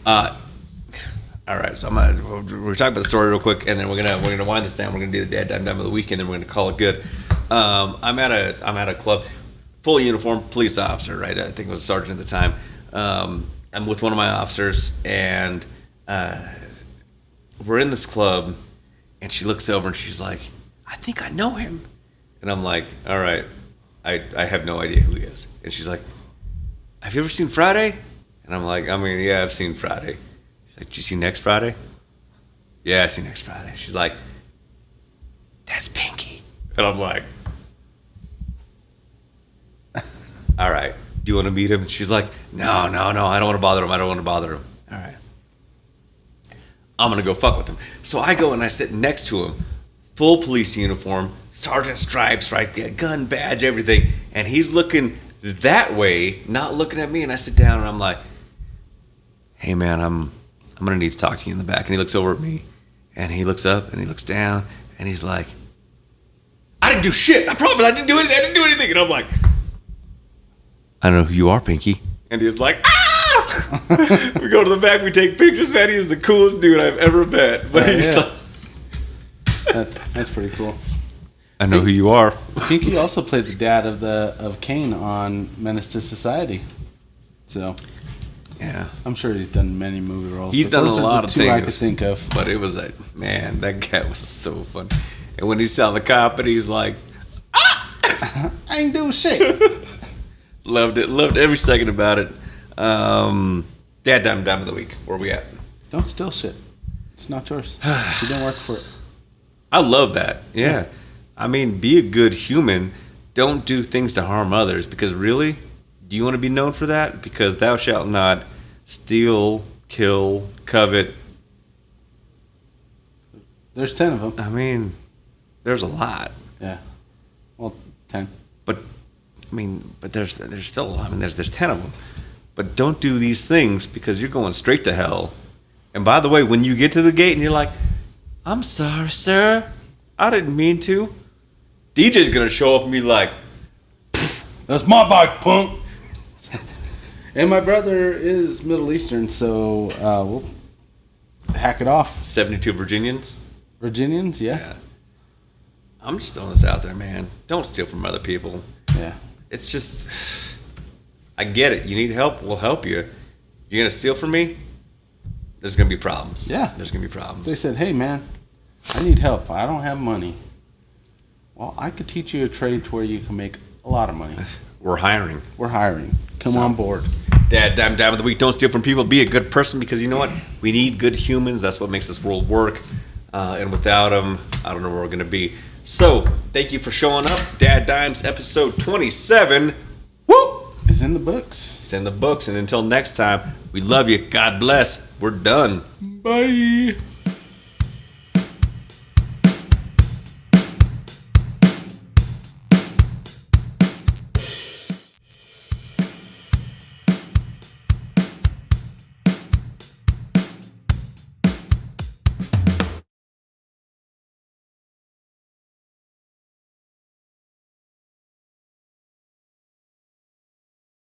S2: All right, so we're talking about the story real quick, and then we're gonna wind this down. We're gonna do the Dad Dime of the week, and then we're gonna call it good. I'm at a club, full uniform, police officer, right? I think it was a sergeant at the time. I'm with one of my officers, and we're in this club, and she looks over and she's like, "I think I know him," and I'm like, "All right, I have no idea who he is," and she's like, "Have you ever seen Friday?" And I'm like, "I mean, yeah, I've seen Friday." She's like, "Did you see Next Friday?" "Yeah, I see Next Friday." She's like, "That's Pinky," and I'm like, "All right, do you want to meet him?" And she's like, no, I don't want to bother him. All right. I'm going to go fuck with him. So I go and I sit next to him, full police uniform, sergeant stripes, right? Gun, badge, everything. And he's looking that way, not looking at me. And I sit down and I'm like, "Hey, man, I'm going to need to talk to you in the back." And he looks over at me and he looks up and he looks down and he's like, "I didn't do shit. I promise I didn't do anything. And I'm like, "I know who you are, Pinky." And he was like, "Ah!" We go to the back, we take pictures, man. He is the coolest dude I've ever met. But he's like,
S1: that's pretty cool.
S2: "I know who you are."
S1: Pinky also played the dad of Kane on Menace to Society. So
S2: yeah,
S1: I'm sure he's done many movie roles.
S2: He's done a lot of things
S1: I could think of.
S2: But it was man, that guy was so fun. And when he saw the cop and he's like, "Ah!"
S1: I ain't do shit.
S2: Loved it. Loved every second about it. Dad Dime of the week. Where are we at?
S1: Don't steal shit. It's not yours. You don't work for it.
S2: I love that. Yeah. I mean, be a good human. Don't do things to harm others. Because really, do you want to be known for that? Because thou shalt not steal, kill, covet.
S1: There's 10 of them.
S2: I mean, there's a lot.
S1: Yeah. Well, 10.
S2: But there's still a lot. I mean, there's 10 of them. But don't do these things because you're going straight to hell. And by the way, when you get to the gate and you're like, "I'm sorry, sir. I didn't mean to." DJ's going to show up and be like,
S1: "That's my bike, punk." And my brother is Middle Eastern, so we'll hack it off.
S2: 72 Virginians?
S1: Virginians, yeah.
S2: I'm just throwing this out there, man. Don't steal from other people.
S1: Yeah.
S2: It's just, I get it. You need help, we'll help you. You're going to steal from me? There's going to be problems.
S1: Yeah.
S2: There's going to be problems.
S1: They said, "Hey, man, I need help. I don't have money." Well, I could teach you a trade to where you can make a lot of money.
S2: We're hiring.
S1: Come on board.
S2: Dad Dime of the week. Don't steal from people. Be a good person because you know what? We need good humans. That's what makes this world work. And without them, I don't know where we're going to be. So, thank you for showing up. Dad Dimes episode 27. Woo!
S1: It's in the books.
S2: It's in the books. And until next time, we love you. God bless. We're done.
S1: Bye.